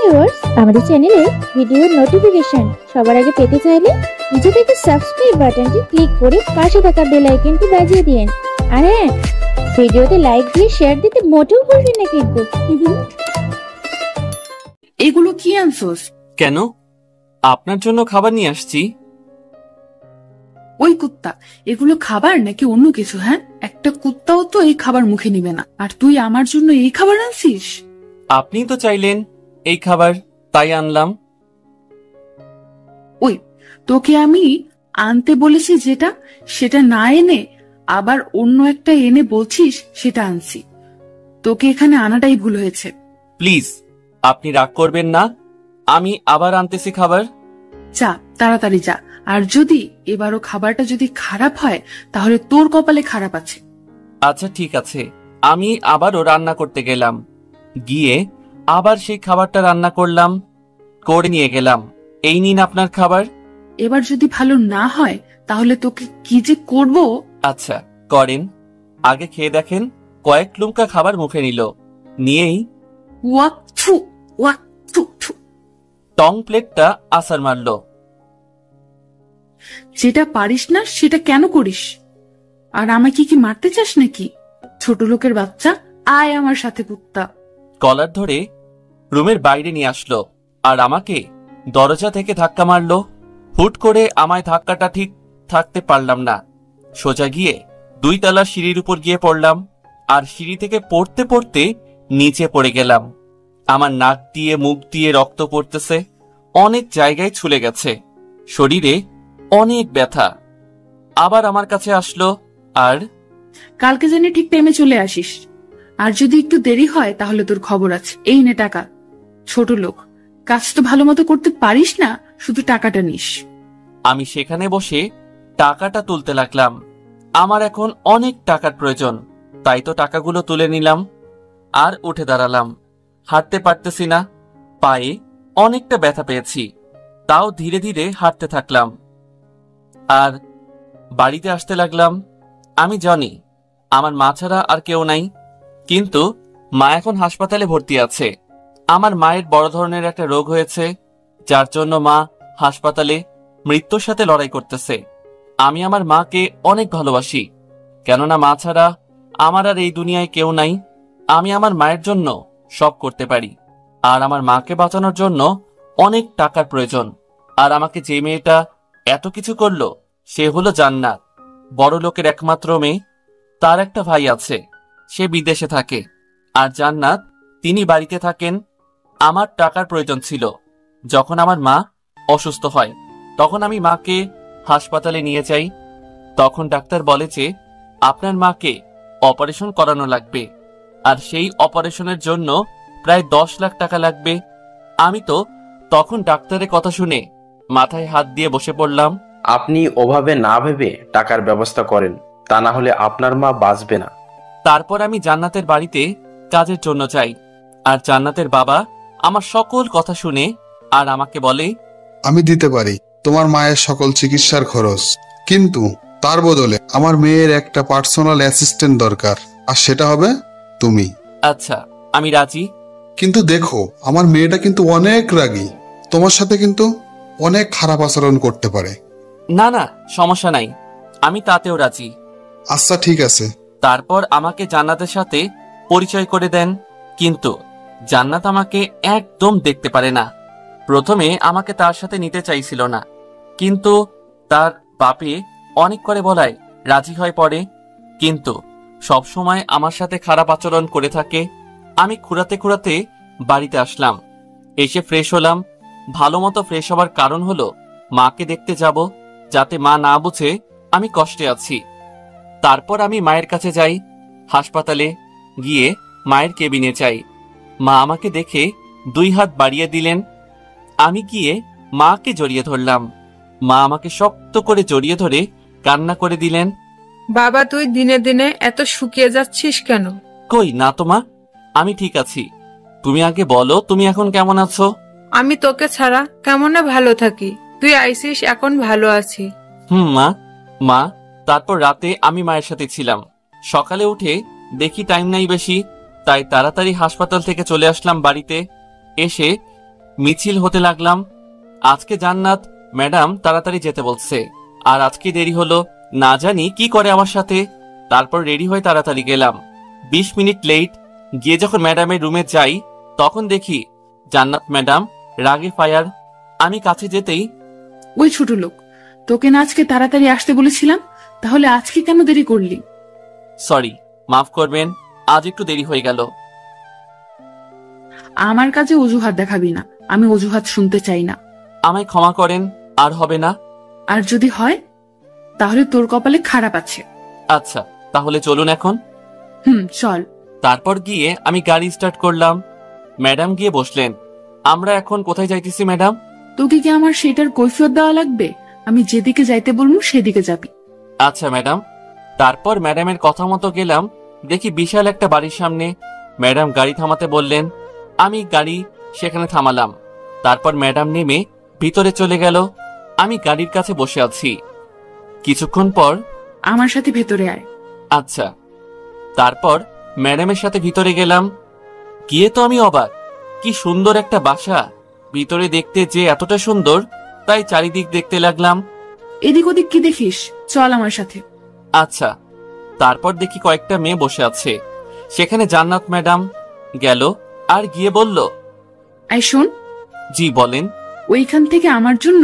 Viewers, আমাদের চ্যানেলে ভিডিওর নোটিফিকেশন সবার আগে পেতে চাইলে নিচে থেকে সাবস্ক্রাইব বাটনটি ক্লিক করে পাশে থাকা বেল আইকনটি বাজিয়ে দিন। আর হ্যাঁ, ভিডিওতে লাইক দিয়ে শেয়ার দিতে মোটেও ভুলবেন না কিন্তু। এগুলো কি আনছোস? কেন? আপনার জন্য খাবার নিয়ে আসছি। ওই কুত্তা, এগুলো খাবার নাকি অন্য কিছু? হ্যাঁ, একটা কুত্তাও তো এই খাবার মুখে নিবে না, আর তুই আমার জন্য এই খাবার আনছিস? আপনি তো চাইলেন এই খাবার, তাই আনলাম। ওই, তোকে আমি আনতে বলেছি যেটা, সেটা না এনে আবার অন্য একটা এনে বলছিস সেটা আনছি। তোকে এখানে আনাটাই ভুল হয়েছে। প্লিজ, আপনি রাগ করবেন না, আমি আবার আনতেছি খাবার। যা, তাড়াতাড়ি যা। আর যদি এবারও খাবারটা যদি খারাপ হয় তাহলে তোর কপালে খারাপ আছে। আচ্ছা ঠিক আছে, আমি আবারও রান্না করতে গেলাম, গিয়ে আবার সেই খাবারটা রান্না করলাম, করে নিয়ে গেলাম। এই নিন আপনার খাবার। এবার যদি ভালো না হয় তাহলে তোকে কি যে করব। আচ্ছা করেন, আগে খেয়ে দেখেন। কয়েক লুমকা খাবার মুখে নিল, নিয়েই ওয়াক থু, ওয়াক থু থু। টং প্লেটটা আছাড় মারল। যেটা পারিস না সেটা কেন করিস? আর আমাকে কি মারতে চাস নাকি? ছোট লোকের বাচ্চা, আয় আমার সাথে কুত্তা। কলার ধরে রুমের বাইরে নিয়ে আসলো আর আমাকে দরজা থেকে ধাক্কা মারলো। হুট করে আমায় ধাক্কাটা ঠিক থাকতে পারলাম না, সোজা গিয়ে 2 তলা সিঁড়ির উপর গিয়ে পড়লাম। আর সিঁড়ি থেকে পড়তে পড়তে নিচে পড়ে গেলাম। আমার নাক দিয়ে মুখ দিয়ে রক্ত পড়তেছে, অনেক জায়গায় ছুলে গেছে, শরীরে অনেক ব্যথা। আবার আমার কাছে আসলো আর কালকে জানি ঠিক টাইমে চলে আসিস, আর যদি একটু দেরি হয় তাহলে তোর খবর আছে। এই নে টাকা। ছোট লোক, কাজ তো ভালো মতো করতে পারিস না, শুধু টাকাটা নিস। আমি সেখানে বসে টাকাটা তুলতে লাগলাম। আমার এখন অনেক টাকার প্রয়োজন, তাই তো টাকাগুলো তুলে নিলাম আর উঠে দাঁড়ালাম। হাঁটতে পারতেছি না, পায়ে অনেকটা ব্যথা পেয়েছি, তাও ধীরে ধীরে হাঁটতে থাকলাম আর বাড়িতে আসতে লাগলাম। আমি জানি আমার মা ছাড়া আর কেউ নাই, কিন্তু মা এখন হাসপাতালে ভর্তি আছে। আমার মায়ের বড় ধরনের একটা রোগ হয়েছে, যার জন্য মা হাসপাতালে মৃত্যুর সাথে লড়াই করতেছে। আমি আমার মাকে অনেক ভালোবাসি, কেননা মা ছাড়া আমার আর এই দুনিয়ায় কেউ নাই। আমি আমার মায়ের জন্য সব করতে পারি, আর আমার মাকে বাঁচানোর জন্য অনেক টাকার প্রয়োজন। আর আমাকে যে মেয়েটা এত কিছু করলো সে হলো জান্নাত, বড় লোকের একমাত্র মেয়ে। তার একটা ভাই আছে, সে বিদেশে থাকে, আর জান্নাত তিনি বাড়িতে থাকেন। আমার টাকার প্রয়োজন ছিল। যখন আমার মা অসুস্থ হয় তখন আমি মাকে হাসপাতালে নিয়ে যাই। তখন ডাক্তার বলে যে আপনার মাকে অপারেশন করানো লাগবে, আর সেই অপারেশনের জন্য প্রায় 10 লাখ টাকা লাগবে। আমি তো তখন ডাক্তারের কথা শুনে মাথায় হাত দিয়ে বসে পড়লাম। আপনি ওভাবে না ভেবে টাকার ব্যবস্থা করেন, তা না হলে আপনার মা বাঁচবে না। তারপর আমি জান্নাতের বাড়িতে কাজের জন্য যাই, আর জান্নাতের বাবা আমার সকল কথা শুনে আর আমাকে বলে, আমি দিতে পারি তোমার মায়ের সকল চিকিৎসার খরচ, কিন্তু তার বদলে আমার মেয়ের একটা পার্সোনাল অ্যাসিস্ট্যান্ট দরকার, আর সেটা হবে তুমি। আচ্ছা আমি রাজি। কিন্তু দেখো, আমার মেয়েটা কিন্তু অনেক রাগী, তোমার সাথে কিন্তু অনেক খারাপ আচরণ করতে পারে। না না, সমস্যা নাই, আমি তাতেও রাজি। আচ্ছা ঠিক আছে। তারপর আমাকে জান্নাতের সাথে পরিচয় করে দেন, কিন্তু জান্নাত আমাকে একদম দেখতে পারে না। প্রথমে আমাকে তার সাথে নিতে চাইছিল না, কিন্তু তার বাপে অনেক করে বলায় রাজি হয় পড়ে, কিন্তু সব সময় আমার সাথে খারাপ আচরণ করে থাকে। আমি খুঁড়াতে খুঁড়াতে বাড়িতে আসলাম, এসে ফ্রেশ হলাম। ভালো মতো ফ্রেশ হওয়ার কারণ হলো মাকে দেখতে যাব, যাতে মা না বুঝে আমি কষ্টে আছি। তারপর আমি মায়ের কাছে যাই, হাসপাতালে গিয়ে মায়ের কেবিনে যাই। মা আমাকে দেখে 2 হাত বাড়িয়ে দিলেন। আমি গিয়ে মাকে জড়িয়ে ধরলাম। মা আমাকে শক্ত করে জড়িয়ে ধরে কান্না করে দিলেন। বাবা, তুই দিনে দিনে এত শুকিয়ে যাচ্ছিস কেন? কই না তো মা, আমি ঠিক আছি। তুমি আগে বলো, তুমি এখন কেমন আছো? আমি তোকে ছাড়া কেমনে ভালো থাকি? তুই আইসিস, এখন ভালো আছি। মা। মা তারপর রাতে আমি মায়ের সাথে ছিলাম। সকালে উঠে দেখি টাইম নাই বেশি, তাই তাড়াতাড়ি হাসপাতাল থেকে চলে আসলাম বাড়িতে। এসে মিছিল হতে লাগলাম। আজকে জান্নাত ম্যাডাম তাড়াতাড়ি যেতে বলছে, আর আজকে দেরি হলো, না জানি কি করে আমার সাথে। তারপর রেডি হয়ে তাড়াতাড়ি গেলাম। 20 মিনিট লেট। গিয়ে যখন ম্যাডামের রুমে যাই তখন দেখি জান্নাত ম্যাডাম রাগে ফায়ার। আমি কাছে যেতেই, ওই ছোট লোক, তোকে না আজকে তাড়াতাড়ি আসতে বলেছিলাম, তাহলে আজকে কেন দেরি করলি? সরি, মাফ করবেন, আজ একটু দেরি হয়ে গেল। আমার কাছে অজুহাত দেখাবি না, আমি অজুহাত শুনতে চাই না। আমায় ক্ষমা করেন, আর হবে না। আর যদি হয় তাহলে তোর কপালে খারাপ আছে। আচ্ছা, তাহলে চলুন এখন। চল। তারপর গিয়ে আমি গাড়ি স্টার্ট করলাম। ম্যাডাম গিয়ে বসলেন। আমরা এখন কোথায় যাইতেছি ম্যাডাম? তোকে কি আমার সেটার কৈফিয়ত দেওয়া লাগবে? আমি যেদিকে যাইতে বলবো সেদিকে যাবি। আচ্ছা ম্যাডাম। তারপর ম্যাডামের কথা মতো গেলাম। দেখি বিশাল একটা বাড়ির সামনে। ম্যাডাম গাড়ি থামাতে বললেন, আমি গাড়ি সেখানে থামালাম। তারপর ম্যাডাম নেমে ভিতরে চলে গেল। আমি গাড়ির কাছে বসে আছি। কিছুক্ষণ পর, আমার সাথে ভেতরে আয়। আচ্ছা। তারপর ম্যাডামের সাথে ভিতরে গেলাম। গিয়ে তো আমি অবাক, কি সুন্দর একটা বাসা। ভিতরে দেখতে যে এতটা সুন্দর, তাই চারিদিক দেখতে লাগলাম। এদিক ওদিক কি দেখিস? চল আমার সাথে। আচ্ছা। তারপর দেখি কয়েকটা মেয়ে বসে আছে। সেখানে জান্নাত ম্যাডাম গেল আর গিয়ে বলল, আয় শোন, জি বলেন। ওইখান থেকে আমার জন্য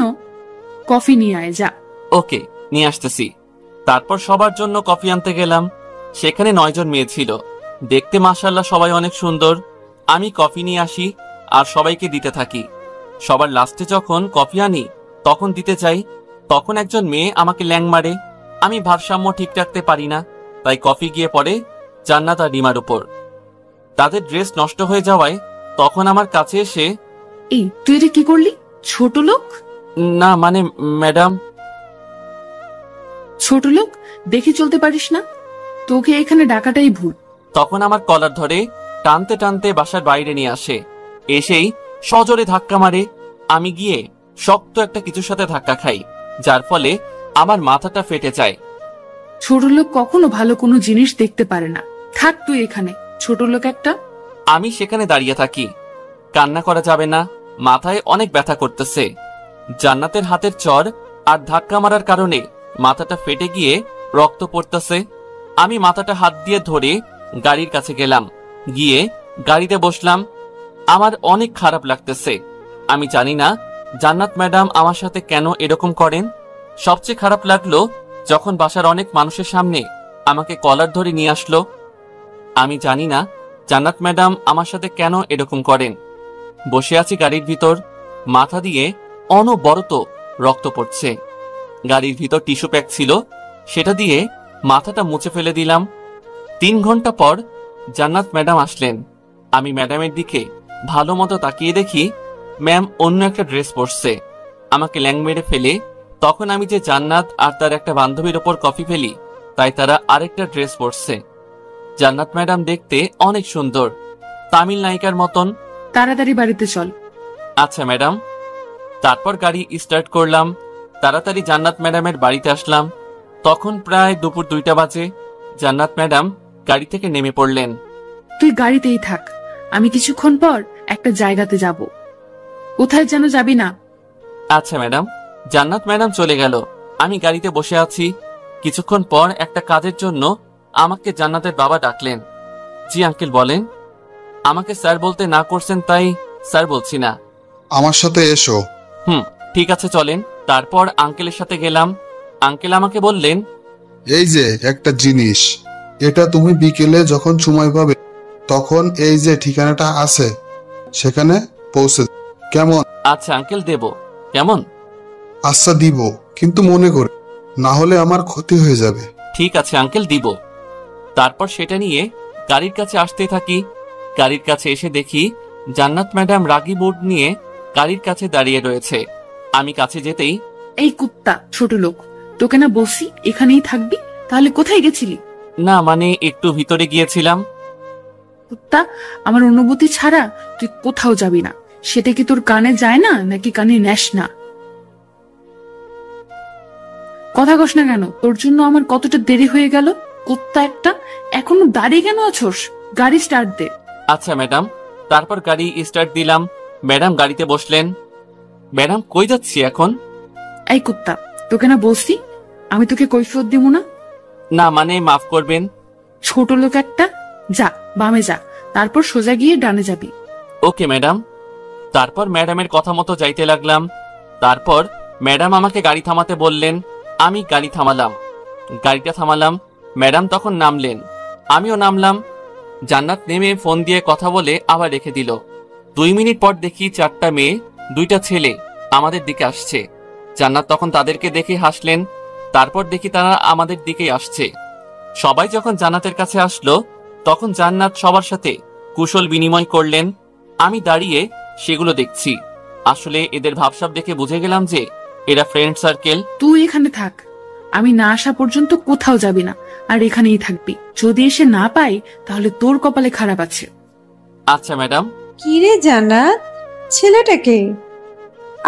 কফি নিয়ে আয়, যা। ওকে, নিয়ে আসতেছি। তারপর সবার জন্য কফি আনতে গেলাম। সেখানে 9 জন মেয়ে ছিল। দেখতে মাশাআল্লাহ সবাই অনেক সুন্দর। আমি কফি নিয়ে আসি আর সবাইকে দিতে থাকি। সবার লাস্টে যখন কফি আনি তখন দিতে চাই, তখন একজন মেয়ে আমাকে ল্যাং মারে। আমি ভারসাম্য ঠিক রাখতে পারি না, তাই কফি গিয়ে পড়ে জান্নাত আর রিমার উপর। তাদের ড্রেস নষ্ট হয়ে যাওয়ায় তখন আমার কাছে এসে, এই তুই এটা কি করলি? ছোট লোক। না মানে ম্যাডাম। ছোট লোক দেখে চলতে পারিস না? তোকে এখানে ডাকাটাই ভুল। তখন আমার কলার ধরে টানতে টানতে বাসার বাইরে নিয়ে আসে। এসেই সজোরে ধাক্কা মারে। আমি গিয়ে শক্ত একটা কিছুর সাথে ধাক্কা খাই, যার ফলে আমার মাথাটা ফেটে যায়। ছোট লোক কখনো ভালো কোনো জিনিস দেখতে পারে না। থাক তুই এখানে, ছোট লোক একটা। আমি সেখানে দাঁড়িয়ে থাকি। কান্না করা যাবে না, মাথায় অনেক ব্যথা করতেছে। জান্নাতের হাতের চড় আর ধাক্কা মারার কারণে মাথাটা ফেটে গিয়ে রক্ত পড়তেছে। আমি মাথাটা হাত দিয়ে ধরে গাড়ির কাছে গেলাম। গিয়ে গাড়িতে বসলাম। আমার অনেক খারাপ লাগতেছে। আমি জানি না জান্নাত ম্যাডাম আমার সাথে কেন এরকম করেন। সবচেয়ে খারাপ লাগলো যখন বাসার অনেক মানুষের সামনে আমাকে কলার ধরে নিয়ে আসলো। আমি জানি না জান্নাত ম্যাডাম আমার সাথে কেন এরকম করেন। বসে আছি গাড়ির ভিতর, মাথা দিয়ে অনবরত রক্ত পড়ছে। গাড়ির ভিতর টিস্যু প্যাক ছিল, সেটা দিয়ে মাথাটা মুছে ফেলে দিলাম। 3 ঘন্টা পর জান্নাত ম্যাডাম আসলেন। আমি ম্যাডামের দিকে ভালো মতো তাকিয়ে দেখি ম্যাম অন্য একটা ড্রেস পরছে। আমাকে ল্যাং মেরে ফেলে তখন আমি যে জান্নাত আর তার একটা বান্ধবীর ওপর কফি ফেলি, তাই তারা আরেকটা ড্রেস পরছে। জান্নাত ম্যাডাম দেখতে অনেক সুন্দর, তামিল নায়িকার মতন। তাড়াতাড়ি বাড়িতে চল। আচ্ছা ম্যাডাম। তারপর গাড়ি স্টার্ট করলাম। তাড়াতাড়ি জান্নাত ম্যাডামের বাড়িতে আসলাম। তখন প্রায় দুপুর 2টা বাজে। জান্নাত ম্যাডাম গাড়ি থেকে নেমে পড়লেন। তুই গাড়িতেই থাক, আমি কিছুক্ষণ পর একটা জায়গাতে যাব। কোথায় যেন যাবি না। আচ্ছা ম্যাডাম। জান্নাত ম্যাডাম চলে গেল। আমি গাড়িতে বসে আছি। কিছুক্ষণ পর একটা কাজের জন্য আমাকে জান্নাতের বাবা ডাকলেন। জি আঙ্কেল বলেন। আমাকে স্যার বলতে না করছেন, তাই স্যার বলছি না। আমার সাথে এসো। ঠিক আছে চলেন। তারপর আঙ্কেলের সাথে গেলাম। আঙ্কেল আমাকে বললেন, এই যে একটা জিনিস, এটা তুমি বিকেলে যখন সময় পাবে তখন এই যে ঠিকানাটা আছে সেখানে পৌঁছে দাও। কেমন? আচ্ছা আঙ্কেল, দেব। কেমন? আচ্ছা দিব, কিন্তু মনে করে, না হলে আমার ক্ষতি হয়ে যাবে। ঠিক আছে আঙ্কেল, দিব। তারপর সেটা নিয়ে গাড়ির কাছে আসতে থাকি। গাড়ির কাছে এসে দেখি জান্নাত ম্যাডাম রাগী বোর্ড নিয়ে গাড়ির কাছে দাঁড়িয়ে রয়েছে। আমি কাছে যেতেই, এই কুত্তা ছোট লোক, তোকে না বলছি এখানেই থাকবি, তাহলে কোথায় গেছিলি? না মানে একটু ভিতরে গিয়েছিলাম। কুত্তা, আমার অনুভূতি ছাড়া তুই কোথাও যাবি না। সেটা কি তোর কানে যায় না, নাকি কানে নেস না? কথা কস না কেন? তোর জন্য আমার কতটা দেরি হয়ে গেল। কুত্তা একটা, এখনো দাঁড়িয়ে কেন আছোস? গাড়ি স্টার্ট দে। আচ্ছা ম্যাডাম। তারপর গাড়ি স্টার্ট দিলাম। ম্যাডাম গাড়িতে বসলেন। ম্যাডাম কই যাচ্ছি এখন? এই কুত্তা, তোকে না বলছি আমি তোকে কৈফিয়ত দিব না। না মানে মাফ করবেন। ছোট লোক একটা, যা বামে যা, তারপর সোজা গিয়ে ডানে যাবি। Okay madam. তারপর ম্যাডামের কথা মতো যাইতে লাগলাম। তারপর ম্যাডাম আমাকে গাড়ি থামাতে বললেন, আমি গাড়ি থামালাম। গাড়িটা থামালাম, ম্যাডাম তখন নামলেন, আমিও নামলাম। জান্নাত নেমে ফোন দিয়ে কথা বলে আবার রেখে দিল। 2 মিনিট পর দেখি 4টা মেয়ে 2টা ছেলে আমাদের দিকে আসছে। জান্নাত তখন তাদেরকে দেখে হাসলেন। তারপর দেখি তারা আমাদের দিকেই আসছে। সবাই যখন জান্নাতের কাছে আসলো তখন জান্নাত সবার সাথে কুশল বিনিময় করলেন। আমি দাঁড়িয়ে সেগুলো দেখছি। আসলে এদের ভাবসাব দেখে বুঝে গেলাম যে এরা ফ্রেন্ড সার্কেল। তুই এখানে থাক, আমি না আসা পর্যন্ত কোথাও যাবি না, আর এখানেই থাকবি। যদি এসে না পাই তাহলে তোর কপালে খারাপ আছে। আচ্ছা ম্যাডাম। কিরে জান্নাত, ছেলেটাকে?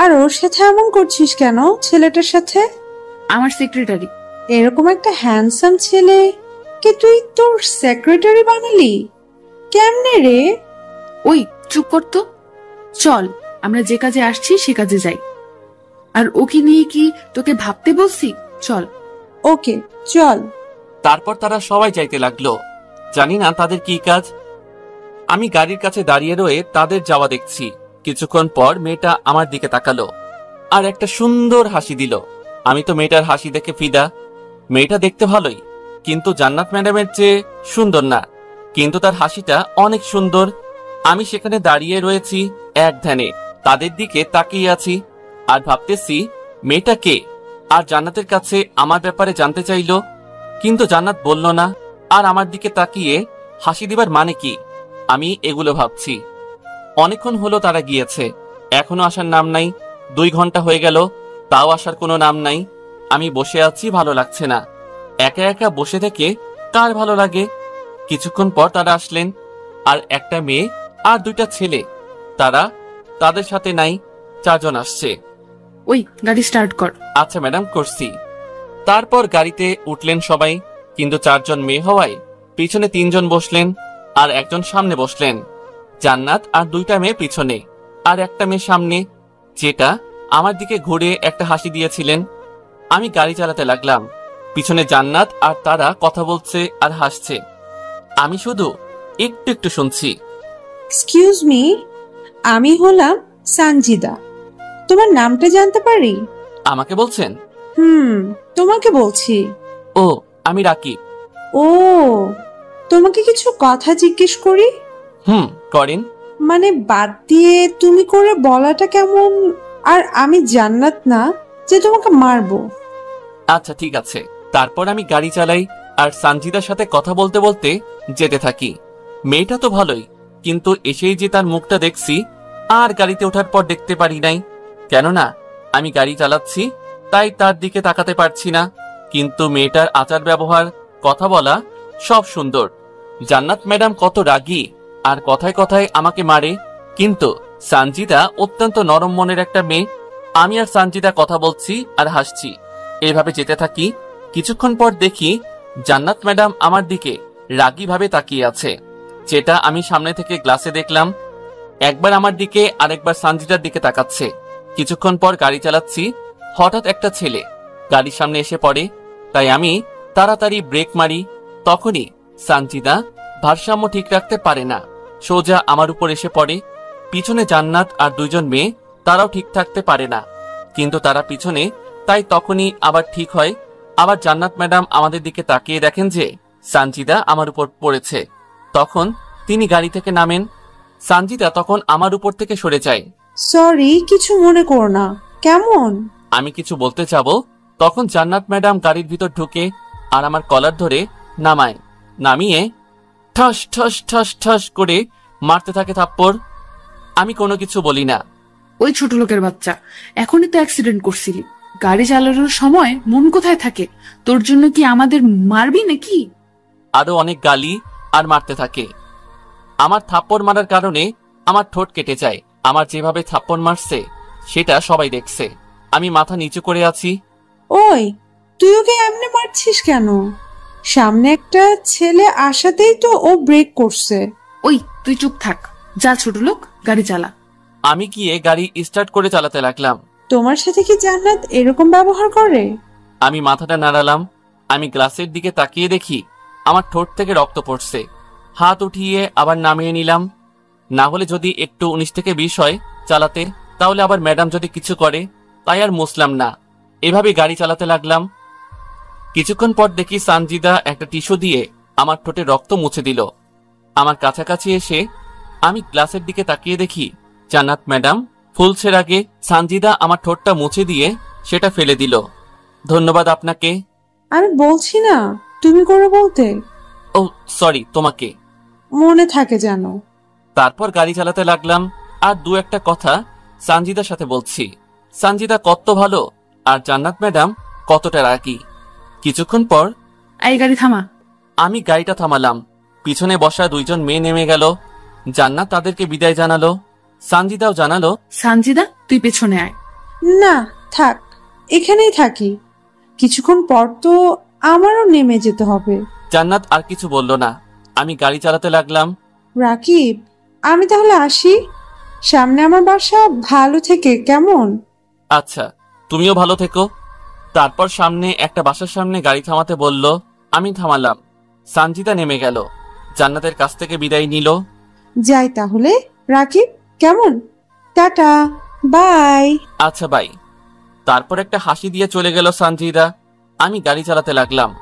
আর ওর সাথে এমন করছিস কেন? ছেলেটার সাথে আমার সেক্রেটারি। এরকম একটা হ্যান্ডসাম ছেলে কে তুই তোর সেক্রেটারি বানালি কেমনে রে? ওই চুপ করতো, চল আমরা যে কাজে আসছি সে কাজে যাই। আর ওকে নিয়ে কি তোকে ভাবতে বলছি? চল। ওকে চল। তারপর তারা সবাই যাইতে লাগলো। জানি না তাদের কি কাজ। আমি গাড়ির কাছে দাঁড়িয়ে রয়ে তাদের যাওয়া দেখছি। কিছুক্ষণ পর মেয়েটা আমার দিকে তাকালো আর একটা সুন্দর হাসি দিল। আমি তো মেয়েটার হাসি দেখে ফিদা। মেয়েটা দেখতে ভালোই, কিন্তু জান্নাত ম্যাডামের চেয়ে সুন্দর না, কিন্তু তার হাসিটা অনেক সুন্দর। আমি সেখানে দাঁড়িয়ে রয়েছি এক ধ্যানে, তাদের দিকে তাকিয়ে আছি আর ভাবতেছি মেয়েটা কে। আর জান্নাতের কাছে আমার ব্যাপারে জানতে চাইলো, কিন্তু জান্নাত বলল না। আর আমার দিকে তাকিয়ে হাসি দিবার মানে কি, আমি এগুলো ভাবছি। অনেকক্ষণ হলো তারা গিয়েছে, এখনো আসার নাম নাই। 2 ঘন্টা হয়ে গেল, তাও আসার কোনো নাম নাই। আমি বসে আছি, ভালো লাগছে না। একা একা বসে থেকে কার ভালো লাগে। কিছুক্ষণ পর তারা আসলেন, আর একটা মেয়ে আর 2টা ছেলে। তারা তাদের সাথে নাই, 4 জন আসছে। ওই গাড়ি স্টার্ট কর। আচ্ছা ম্যাডাম, করছি। তারপর গাড়িতে উঠলেন সবাই, কিন্তু 4 জন মেয়ে হওয়ায় পিছনে 3 জন বসলেন আর একজন সামনে বসলেন। জান্নাত আর 2টা মেয়ে পিছনে আর একটা মেয়ে সামনে, যেটা আমার দিকে ঘুরে একটা হাসি দিয়েছিলেন। আমি গাড়ি চালাতে লাগলাম। পিছনে জান্নাত আর তারা কথা বলছে আর হাসছে। আমি শুধু একটু একটু শুনছি। এক্সকিউজ মি, আমি হলাম সানজিদা। তোমার নামটা জানতে পারি? আমাকে বলছেন? তোমাকে বলছি। ও, আমি রাকিব। ও, তোমাকে কিছু কথা জিজ্ঞেস করি? করেন। মানে বাদ দিয়ে তুমি করে বলাটা কেমন? আর আমি জান্নাত না যে তোমাকে মারবো। আচ্ছা ঠিক আছে। তারপর আমি গাড়ি চালাই আর সানজিদার সাথে কথা বলতে বলতে যেতে থাকি। মেয়েটা তো ভালোই, কিন্তু এসেই যে তার মুখটা দেখছি আর গাড়িতে ওঠার পর দেখতে পারি নাই। কেননা আমি গাড়ি চালাচ্ছি, তাই তার দিকে তাকাতে পারছি না। কিন্তু মেয়েটার আচার ব্যবহার, কথা বলা সব সুন্দর। জান্নাত ম্যাডাম কত রাগী আর কথায় কথায় আমাকে মারে, কিন্তু সানজিদা অত্যন্ত নরম মনের একটা মেয়ে। আমি আর সানজিদা কথা বলছি আর হাসছি, এভাবে যেতে থাকি। কিছুক্ষণ পর দেখি জান্নাত ম্যাডাম আমার দিকে রাগী ভাবে তাকিয়ে আছে, যেটা আমি সামনে থেকে গ্লাসে দেখলাম। একবার আমার দিকে আর একবার সানজিদার দিকে তাকাচ্ছে। কিছুক্ষণ পর গাড়ি চালাচ্ছি, হঠাৎ একটা ছেলে গাড়ির সামনে এসে পড়ে, তাই আমি তাড়াতাড়ি ব্রেক মারি। তখনই সানজিদা ভারসাম্য ঠিক রাখতে পারে না, সোজা আমার উপর এসে পড়ে। পিছনে জান্নাত আর 2 জন মেয়ে, তারাও ঠিক থাকতে পারে না, কিন্তু তারা পিছনে, তাই তখনই আবার ঠিক হয়। আবার জান্নাত ম্যাডাম আমাদের দিকে তাকিয়ে দেখেন যে সানজিদা আমার উপর পড়েছে। তখন তিনি গাড়ি থেকে নামেন। সানজিদা তখন আমার উপর থেকে সরে যায়। সরি, কিছু মনে করো না, কেমন? আমি কিছু বলতে যাব, তখন জান্নাত ম্যাডাম গাড়ির ভিতর ঢুকে আর আমার কলার ধরে নামায়। নামিয়ে ঠস ঠস ঠস ঠস করে মারতে থাকে থাপ্পড়। আমি কোনো কিছু বলি না। ওই ছোট লোকের বাচ্চা, এখনই তো অ্যাক্সিডেন্ট করছিলি। গাড়ি চালানোর সময় মন কোথায় থাকে? তোর জন্য কি আমাদের মারবি নাকি? আরো অনেক গালি আর মারতে থাকে। আমার থাপ্পড় মারার কারণে আমার ঠোঁট কেটে যায়। আমার যেভাবে থাপ্পড় মারছে সেটা সবাই দেখছে। আমি মাথা নিচু করে আছি। ওই, তুই ওকে এমনি মারছিস কেন? সামনে একটা ছেলে আসাতেই তো ও ব্রেক করছে। ওই তুই চুপ থাক, যা ছোট লোক, গাড়ি চালা। আমি গিয়ে গাড়ি স্টার্ট করে চালাতে লাগলাম। তোমার সাথে কি জান্নাত এরকম ব্যবহার করে? আমি মাথাটা নাড়ালাম। আমি গ্লাসের দিকে তাকিয়ে দেখি আমার ঠোঁট থেকে রক্ত পড়ছে। হাত উঠিয়ে আবার নামিয়ে নিলাম। না হলে যদি একটু 19 থেকে 20 হয় চালাতে, তাহলে আবার ম্যাডাম যদি কিছু করে, তাই আর মুছলাম না। এভাবে গাড়ি চালাতে লাগলাম। কিছুক্ষণ পর দেখি সানজিদা একটা টিস্যু দিয়ে আমার ঠোঁটে রক্ত মুছে দিল। আমার কাছাকাছি এসে আমি গ্লাসের দিকে তাকিয়ে দেখি জান্নাত ম্যাডাম ফুলছের আগে সানজিদা আমার ঠোঁটটা মুছে দিয়ে সেটা ফেলে দিল। ধন্যবাদ আপনাকে। আমি বলছি না তুমি করে বলতে। ও সরি, তোমাকে। মনে থাকে জানো। তারপর গাড়ি চালাতে লাগলাম আর দু একটা কথা সানজিদার সাথে বলছি। সানজিদা কত ভালো আর জান্নাত ম্যাডাম কতটা রাগী। কিছুক্ষণ পর এই গাড়ি থামা। আমি গাড়িটা থামালাম। পিছনে বসা দুইজন মেয়ে নেমে গেল। জান্নাত তাদেরকে বিদায় জানালো, সানজিদাও জানালো। সানজিদা তুই পেছনে আয়। না থাক, এখানেই থাকি। কিছুক্ষণ পর তো আমারও নেমে যেতে হবে। জান্নাত আর কিছু বলল না। আমি গাড়ি চালাতে লাগলাম। রাকিব, আমি তাহলে আসি। সামনে আমার বাসা, ভালো থেকে কেমন? আচ্ছা, তুমিও ভালো থেকো। তারপর সামনে একটা বাসার সামনে গাড়ি থামাতে বলল। আমি থামালাম। সানজিদা নেমে গেল, জান্নাতের কাছ থেকে বিদায় নিল। যাই তাহলে রাকিব, কেমন? Tata, bye. আচ্ছা বাই। তারপর একটা হাসি দিয়ে চলে গেল সানজিদা। আমি গাড়ি চালাতে লাগলাম।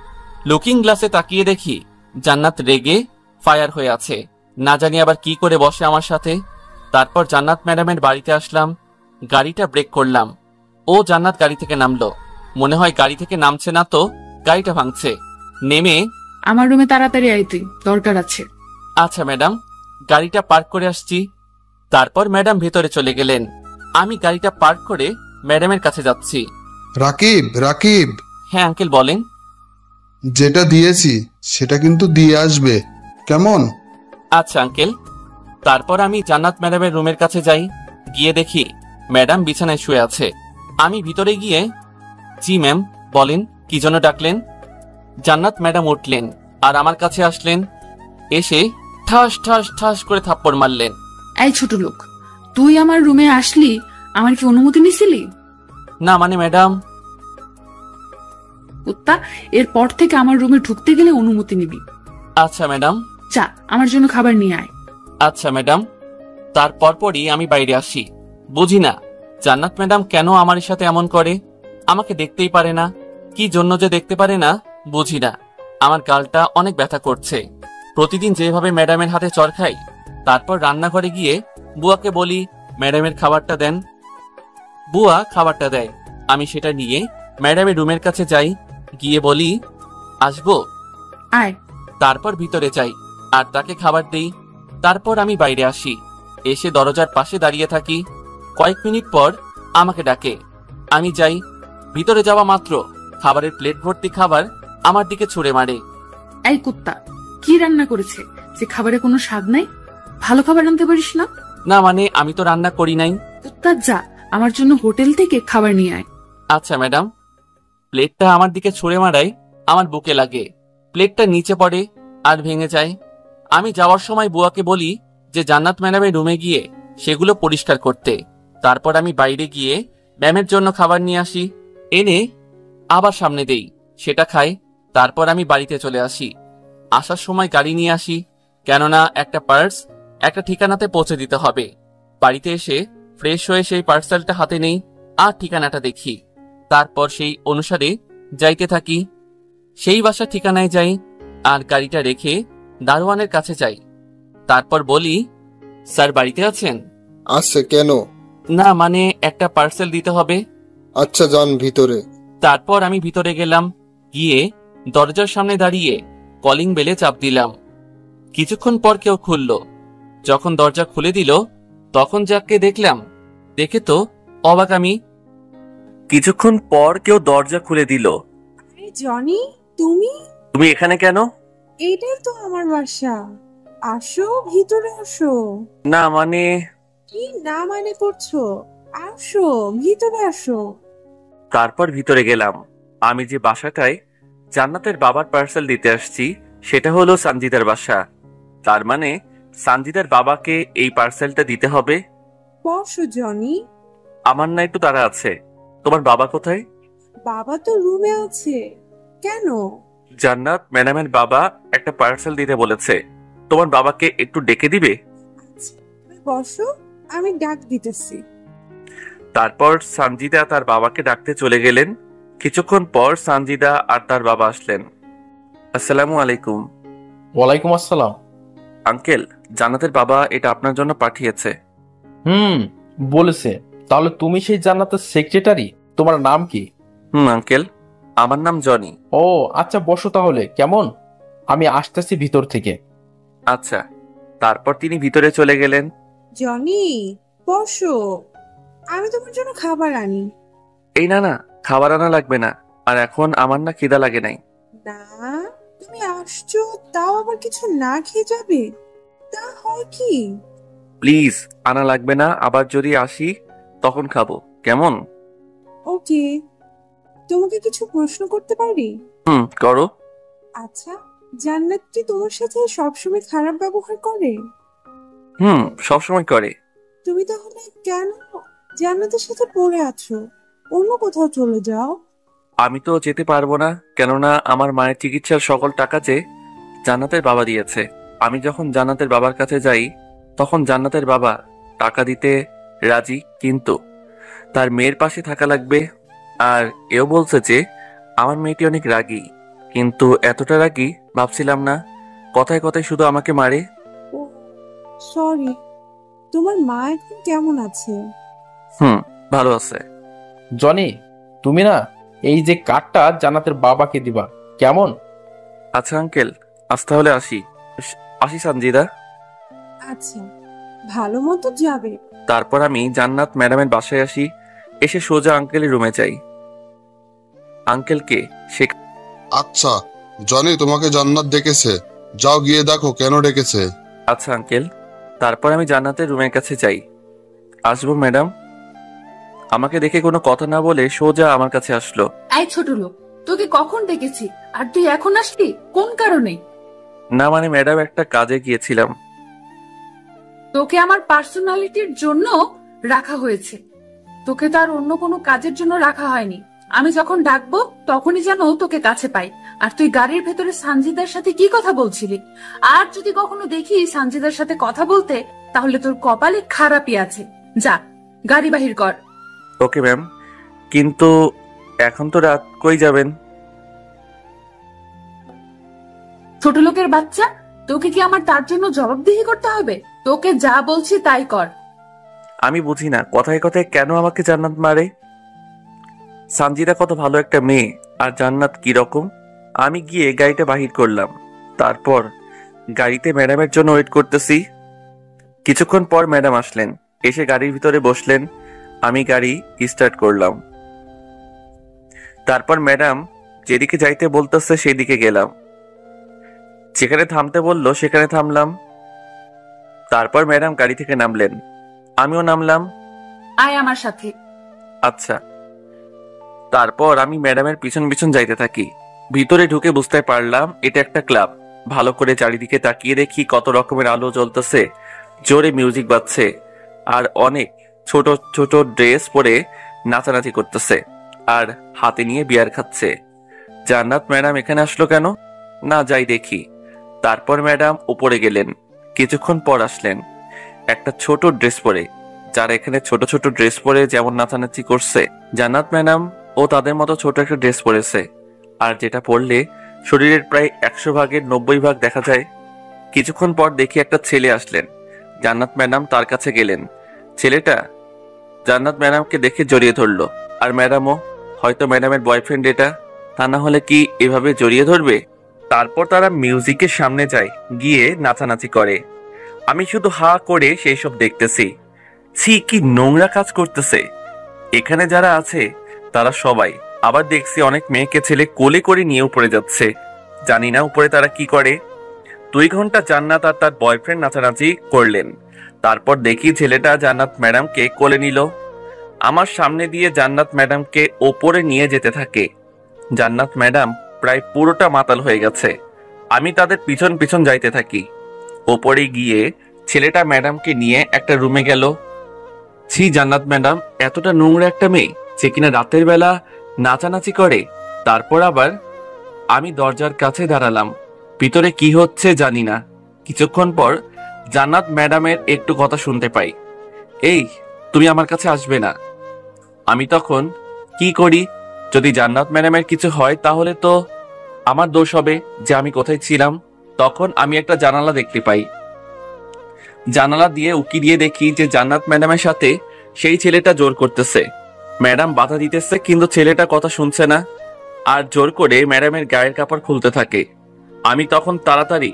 লুকিং গ্লাসে তাকিয়ে দেখি জান্নাত রেগে ফায়ার হয়ে আছে। না জানি আবার কি করে বসে আমার সাথে। তারপর জান্নাত ম্যাডামের বাড়িতে আসলাম। গাড়িটা ব্রেক করলাম। ও জান্নাত গাড়ি থেকে নামলো। মনে হয় গাড়ি থেকে নামছে না তো গাড়িটা ভাঙছে। নেমে আমার রুমে তাড়াতাড়ি আয়, তুই দরকার আছে। আচ্ছা ম্যাডাম, গাড়িটা পার্ক করে আসছি। তারপর ম্যাডাম ভেতরে চলে গেলেন। আমি গাড়িটা পার্ক করে ম্যাডামের কাছে যাচ্ছি। রাকিব, রাকিব, হ্যাঁ আঙ্কেল বলেন। যেটা দিয়েছি সেটা কিন্তু দিয়ে আসবে, কেমন? আচ্ছা আঙ্কেল। তারপর আমি জান্নাত ম্যাডামের রুমের কাছে যাই। গিয়ে দেখি ম্যাডাম বিছানায় শুয়ে আছে। আমি ভিতরে গিয়ে, জি ম্যাম বলেন, কি জন্য ডাকলেন? জান্নাত ম্যাডাম উঠলেন আর আমার কাছে আসলেন। এসে ঠাস ঠাস ঠাস করে থাপ্পড় মারলেন। এই ছোট লোক, তুই আমার রুমে আসলি, আমার কি অনুমতি নিছিলি? না মানে ম্যাডাম। কুত্তা, এরপর থেকে আমার রুমে ঢুকতে গেলে অনুমতি নিবি। আচ্ছা ম্যাডাম। যা, আমার জন্য খাবার নিয়ে আয়। আচ্ছা ম্যাডাম। তারপর পরই আমি বাইরে আসি। বুঝি না জান্নাত ম্যাডাম কেন আমার সাথে এমন করে। আমাকে দেখতেই পারে না, কি জন্য যে দেখতে পারে না বুঝি না। আমার গালটা অনেক ব্যথা করছে। প্রতিদিন যেভাবে ম্যাডামের হাতে চড় খাই, তারপর রান্নাঘরে গিয়ে বুয়াকে বলি ম্যাডামের খাবারটা দেন। বুয়া খাবারটা দেয়। আমি সেটা নিয়ে ম্যাডামের রুমের কাছে যাই। গিয়ে বলি আসবো। আয়। তারপর ভিতরে যাই আর তাকে খাবার দেই। তারপর আমি বাইরে আসি। এসে দরজার পাশে দাঁড়িয়ে থাকি। কয়েক মিনিট পর আমাকে ডাকে। আমি যাই। ভিতরে যাওয়া মাত্র খাবারের প্লেট ভর্তি খাবার আমার দিকে ছুঁড়ে মারে। এই কুত্তা, কি রান্না করেছে যে খাবারে কোনো স্বাদ নাই? ভালো খাবার আনতে পারিস না? না মানে আমি তো রান্না করি নাই। কুত্তা, যা, আমার জন্য হোটেল থেকে খাবার নিয়ে আয়। আচ্ছা ম্যাডাম। প্লেটটা আমার দিকে ছুঁড়ে মারায় আমার বুকে লাগে। প্লেটটা নিচে পড়ে আর ভেঙে যায়। আমি যাওয়ার সময় বুয়াকে বলি যে জান্নাত ম্যাডামের রুমে গিয়ে সেগুলো পরিষ্কার করতে। তারপর আমি বাইরে গিয়ে ম্যামের জন্য খাবার নিয়ে আসি। এনে আবার সামনে দেই, সেটা খাই। তারপর আমি বাড়িতে চলে আসি। আসার সময় গাড়ি নিয়ে আসি, কেননা একটা পার্স একটা ঠিকানাতে পৌঁছে দিতে হবে। বাড়িতে এসে ফ্রেশ হয়ে সেই পার্সেলটা হাতে নেই আর ঠিকানাটা দেখি। তারপর সেই অনুসারে যাইতে থাকি। সেই বাসার ঠিকানায় যাই আর গাড়িটা রেখে দারোয়ানের কাছে যাই। তারপর বলি, স্যার বাড়িতে আছেন? আছে, কেন? না মানে একটা পার্সেল দিতে হবে। আচ্ছা যান ভিতরে। তারপর আমি ভিতরে গেলাম। গিয়ে দরজার সামনে দাঁড়িয়ে কলিং বেলে চাপ দিলাম। কিছুক্ষণ পর কেউ খুলল। যখন দরজা খুলে দিল তখন যাকে দেখলাম, দেখে তো অবাক আমি। কিছুক্ষণ পর কেউ দরজা খুলে দিল। আরে জনি, তুমি তুমি এখানে কেন? এটাই তো আমার বাসা। আসো, ভিতরে আসো। না মানে। কি না মানে করছো? আসো, ভিতরে আসো। তারপর ভিতরে গেলাম। আমি যে বাসাটায় জান্নাতের বাবার পার্সেল দিতে আসছি সেটা হলো সানজিদার বাসা। তার মানে সানজিদার বাবাকে এই পার্সেলটা দিতে হবে। বসো জনি। আমার না একটু তাড়া আছে। তোমার বাবা কোথায়? বাবা তো রুমে আছে। কেন? জান্নাত ম্যাডামের বাবা একটা পার্সেল দিতে বলেছে। তোমার বাবাকে একটু ডেকে দিবে? আচ্ছা, তুমি বসো, আমি ডাক দিতেছি। তারপর সানজিদা তার বাবাকে ডাকতে চলে গেলেন। কিছুক্ষণ পর সানজিদা আর তার বাবা আসলেন। আসসালামু আলাইকুম। ওয়ালাইকুম আসসালাম। আঙ্কেল, জান্নাতের বাবা এটা আপনার জন্য পাঠিয়েছে। বলেছে। তাহলে তুমি সেই জান্নাতের সেক্রেটারি? তোমার নাম কি? আঙ্কেল, আমার নাম জনি। ও আচ্ছা, বসো তাহলে। কেমন? আমি আসতেছি ভিতর থেকে। আচ্ছা। তারপর তিনি ভিতরে চলে গেলেন। জনি, বসো, আমি তোমার জন্য খাবার আনি। এই না, খাবার আনা লাগবে না। আর এখন আমার না খিদা লাগে নাই। না, তুমি আসছো তাও আবার কিছু না খেয়ে যাবে? তা হয় কি? প্লিজ, আনা লাগবে না। আবার যদি আসি তখন খাবো, কেমন? ওকে, তোমাকে কিছু প্রশ্ন করতে পারি? করো। আচ্ছা, জান্নাত কি তোমার সাথে সবসময় খারাপ ব্যবহার করে? সবসময় করে। তুমি তাহলে কেন জান্নাতের সাথে পড়ে আছো? অন্য কোথাও চলে যাও। আমি তো যেতে পারবো না, কেননা আমার মায়ের চিকিৎসার সকল টাকা যে জান্নাতের বাবা দিয়েছে। আমি যখন জান্নাতের বাবার কাছে যাই তখন জান্নাতের বাবা টাকা দিতে রাজি, কিন্তু তার মেয়ের পাশে থাকা লাগবে। আর এও বলছে যে আমার মেয়েটি অনেক রাগী, কিন্তু এতটা রাগী ভাবছিলাম না। কথায় কথায় শুধু আমাকে মারে। ও সরি, তোমার মা এখন কেমন আছে? ভালো আছে। জনি, তুমি না এই যে কার্ডটা জান্নাতের বাবাকে দিবা, কেমন? আচ্ছা আঙ্কেল, আজ তাহলে আসি। আসি সানজিদা। আচ্ছা, ভালো মতো যাবে। তারপর আমি জান্নাত ম্যাডামের বাসায় আসি। এসে সোজা আঙ্কেলের রুমে যাই। আঙ্কেলকে সে আচ্ছা, জনি তোমাকে জান্নাত ডেকেছে, যাও গিয়ে দেখো কেন ডেকেছে। আচ্ছা আঙ্কেল। তারপর আমি জান্নাতের রুমের কাছে যাই। আসবো ম্যাডাম? আমাকে দেখে কোনো কথা না বলে সোজা আমার কাছে আসলো। এই ছোট লোক, তোকে কখন ডেকেছি আর তুই এখন আসলি? কোন কারণে? না মানে ম্যাডাম, একটা কাজে গিয়েছিলাম। তোকে আমার পার্সোনালিটির জন্য রাখা হয়েছে, তোকে তো আর অন্য কোনো কাজের জন্য রাখা হয়নি। আমি যখন ডাকবো তখনই যেন তোকে কাছে পাই। আর তুই গাড়ির ভেতরে সানজিদার সাথে কি কথা বলছিলি? আর যদি কখনো দেখি সানজিদার সাথে কথা বলতে, তাহলে তোর কপালে খারাপই আছে। যা, গাড়ি বাহির কর। ওকে ম্যাম, কিন্তু এখন তো রাত, কই যাবেন? ছোট লোকের বাচ্চা, তোকে কি আমার তার জন্য জবাবদিহি করতে হবে? তোকে যা বলছি তাই কর। আমি বুঝি না কথায় কথায় কেন আমাকে জান্নাত মারে। সানজিদা কত ভালো একটা মেয়ে, আর জান্নাত কি রকম। আমি গিয়ে গাড়িটা বাহির করলাম। তারপর গাড়িতে ম্যাডামের জন্য ওয়েট করতেছি। কিছুক্ষণ পর ম্যাডাম আসলেন, এসে গাড়ির ভিতরে বসলেন। আমি গাড়ি স্টার্ট করলাম। তারপর ম্যাডাম যেদিকে যাইতে বলতেছে সেদিকে গেলাম। যেখানে থামতে বললো সেখানে থামলাম। তারপর ম্যাডাম গাড়ি থেকে নামলেন, আমিও নামলাম। আয় আমার সাথে। আচ্ছা। তারপর আমি ম্যাডামের পিছন পিছন যাইতে থাকি। ভিতরে ঢুকে বুঝতে পারলাম এটা একটা ক্লাব। ভালো করে চারিদিকে তাকিয়ে দেখি কত রকমের আলো জ্বলতেছে, জোরে মিউজিক বাজছে, আর অনেক ছোট ছোট ড্রেস পরে নাচানাচি করতেছে আর হাতে নিয়ে বিয়ার খাচ্ছে। জান্নাত ম্যাডাম এখানে আসলো কেন? না, যাই দেখি। তারপর ম্যাডাম উপরে গেলেন। কিছুক্ষণ পর আসলেন একটা ছোট ড্রেস পরে। যারা এখানে ছোট ছোট ড্রেস পরে যেমন নাচানাচি করছে, জান্নাত ম্যাডাম ও তাদের মতো ছোট একটা ড্রেস পরেছে, আর যেটা পরলে শরীরের প্রায় 100 ভাগের 90 ভাগ দেখা যায়। কিছুক্ষণ পর দেখি একটা ছেলে আসলেন। জান্নাত ম্যাডাম তার কাছে গেলেন। ছেলেটা জান্নাত ম্যাডামকে দেখে জড়িয়ে ধরলো, আর ম্যাডামও। হয়তো ম্যাডামের বয়ফ্রেন্ড এটা, তা না হলে কি এভাবে জড়িয়ে ধরবে? তারপর তারা মিউজিকের সামনে যায়, গিয়ে নাচানাচি করে। আমি শুধু হা করে সেই সব দেখতেছি। ছি, কি নোংরা কাজ করতেছে। এখানে যারা আছে তারা সবাই। আবার দেখছি অনেক মেয়েকে ছেলে কোলে করে নিয়ে উপরে যাচ্ছে। জানি না উপরে তারা কি করে। 2 ঘন্টা জান্নাত আর তার বয়ফ্রেন্ড নাচানাচি করলেন। তারপর দেখি ছেলেটা জান্নাত ম্যাডামকে কোলে নিল। আমার সামনে দিয়ে জান্নাত ম্যাডামকে ওপরে নিয়ে যেতে থাকে। জান্নাত ম্যাডাম প্রায় পুরোটা মাতাল হয়ে গেছে। আমি তাদের পিছন পিছন যাইতে থাকি। ওপরে গিয়ে ছেলেটা ম্যাডামকে নিয়ে একটা রুমে গেল। ছি জান্নাত ম্যাডাম, এতটা নোংরা একটা মেয়ে যে কিনা রাতের বেলা নাচানাচি করে। তারপর আবার আমি দরজার কাছে দাঁড়ালাম, ভিতরে কি হচ্ছে জানি না। কিছুক্ষণ পর জান্নাত ম্যাডামের একটু কথা শুনতে পাই, এই তুমি আমার কাছে আসবে না। আমি তখন কি করি, যদি জান্নাত ম্যাডামের কিছু হয় তাহলে তো আমার দোষ হবে যে আমি কোথায় ছিলাম। তখন আমি একটা জানালা দেখতে পাই, জানালা দিয়ে উকি দিয়ে দেখি যে জান্নাত ম্যাডামের সাথে সেই ছেলেটা জোর করতেছে। ম্যাডাম বাধা দিতেছে কিন্তু ছেলেটা কথা শুনছে না, আর জোর করে ম্যাডামের গায়ের কাপড় খুলতে থাকে। আমি তখন তাড়াতাড়ি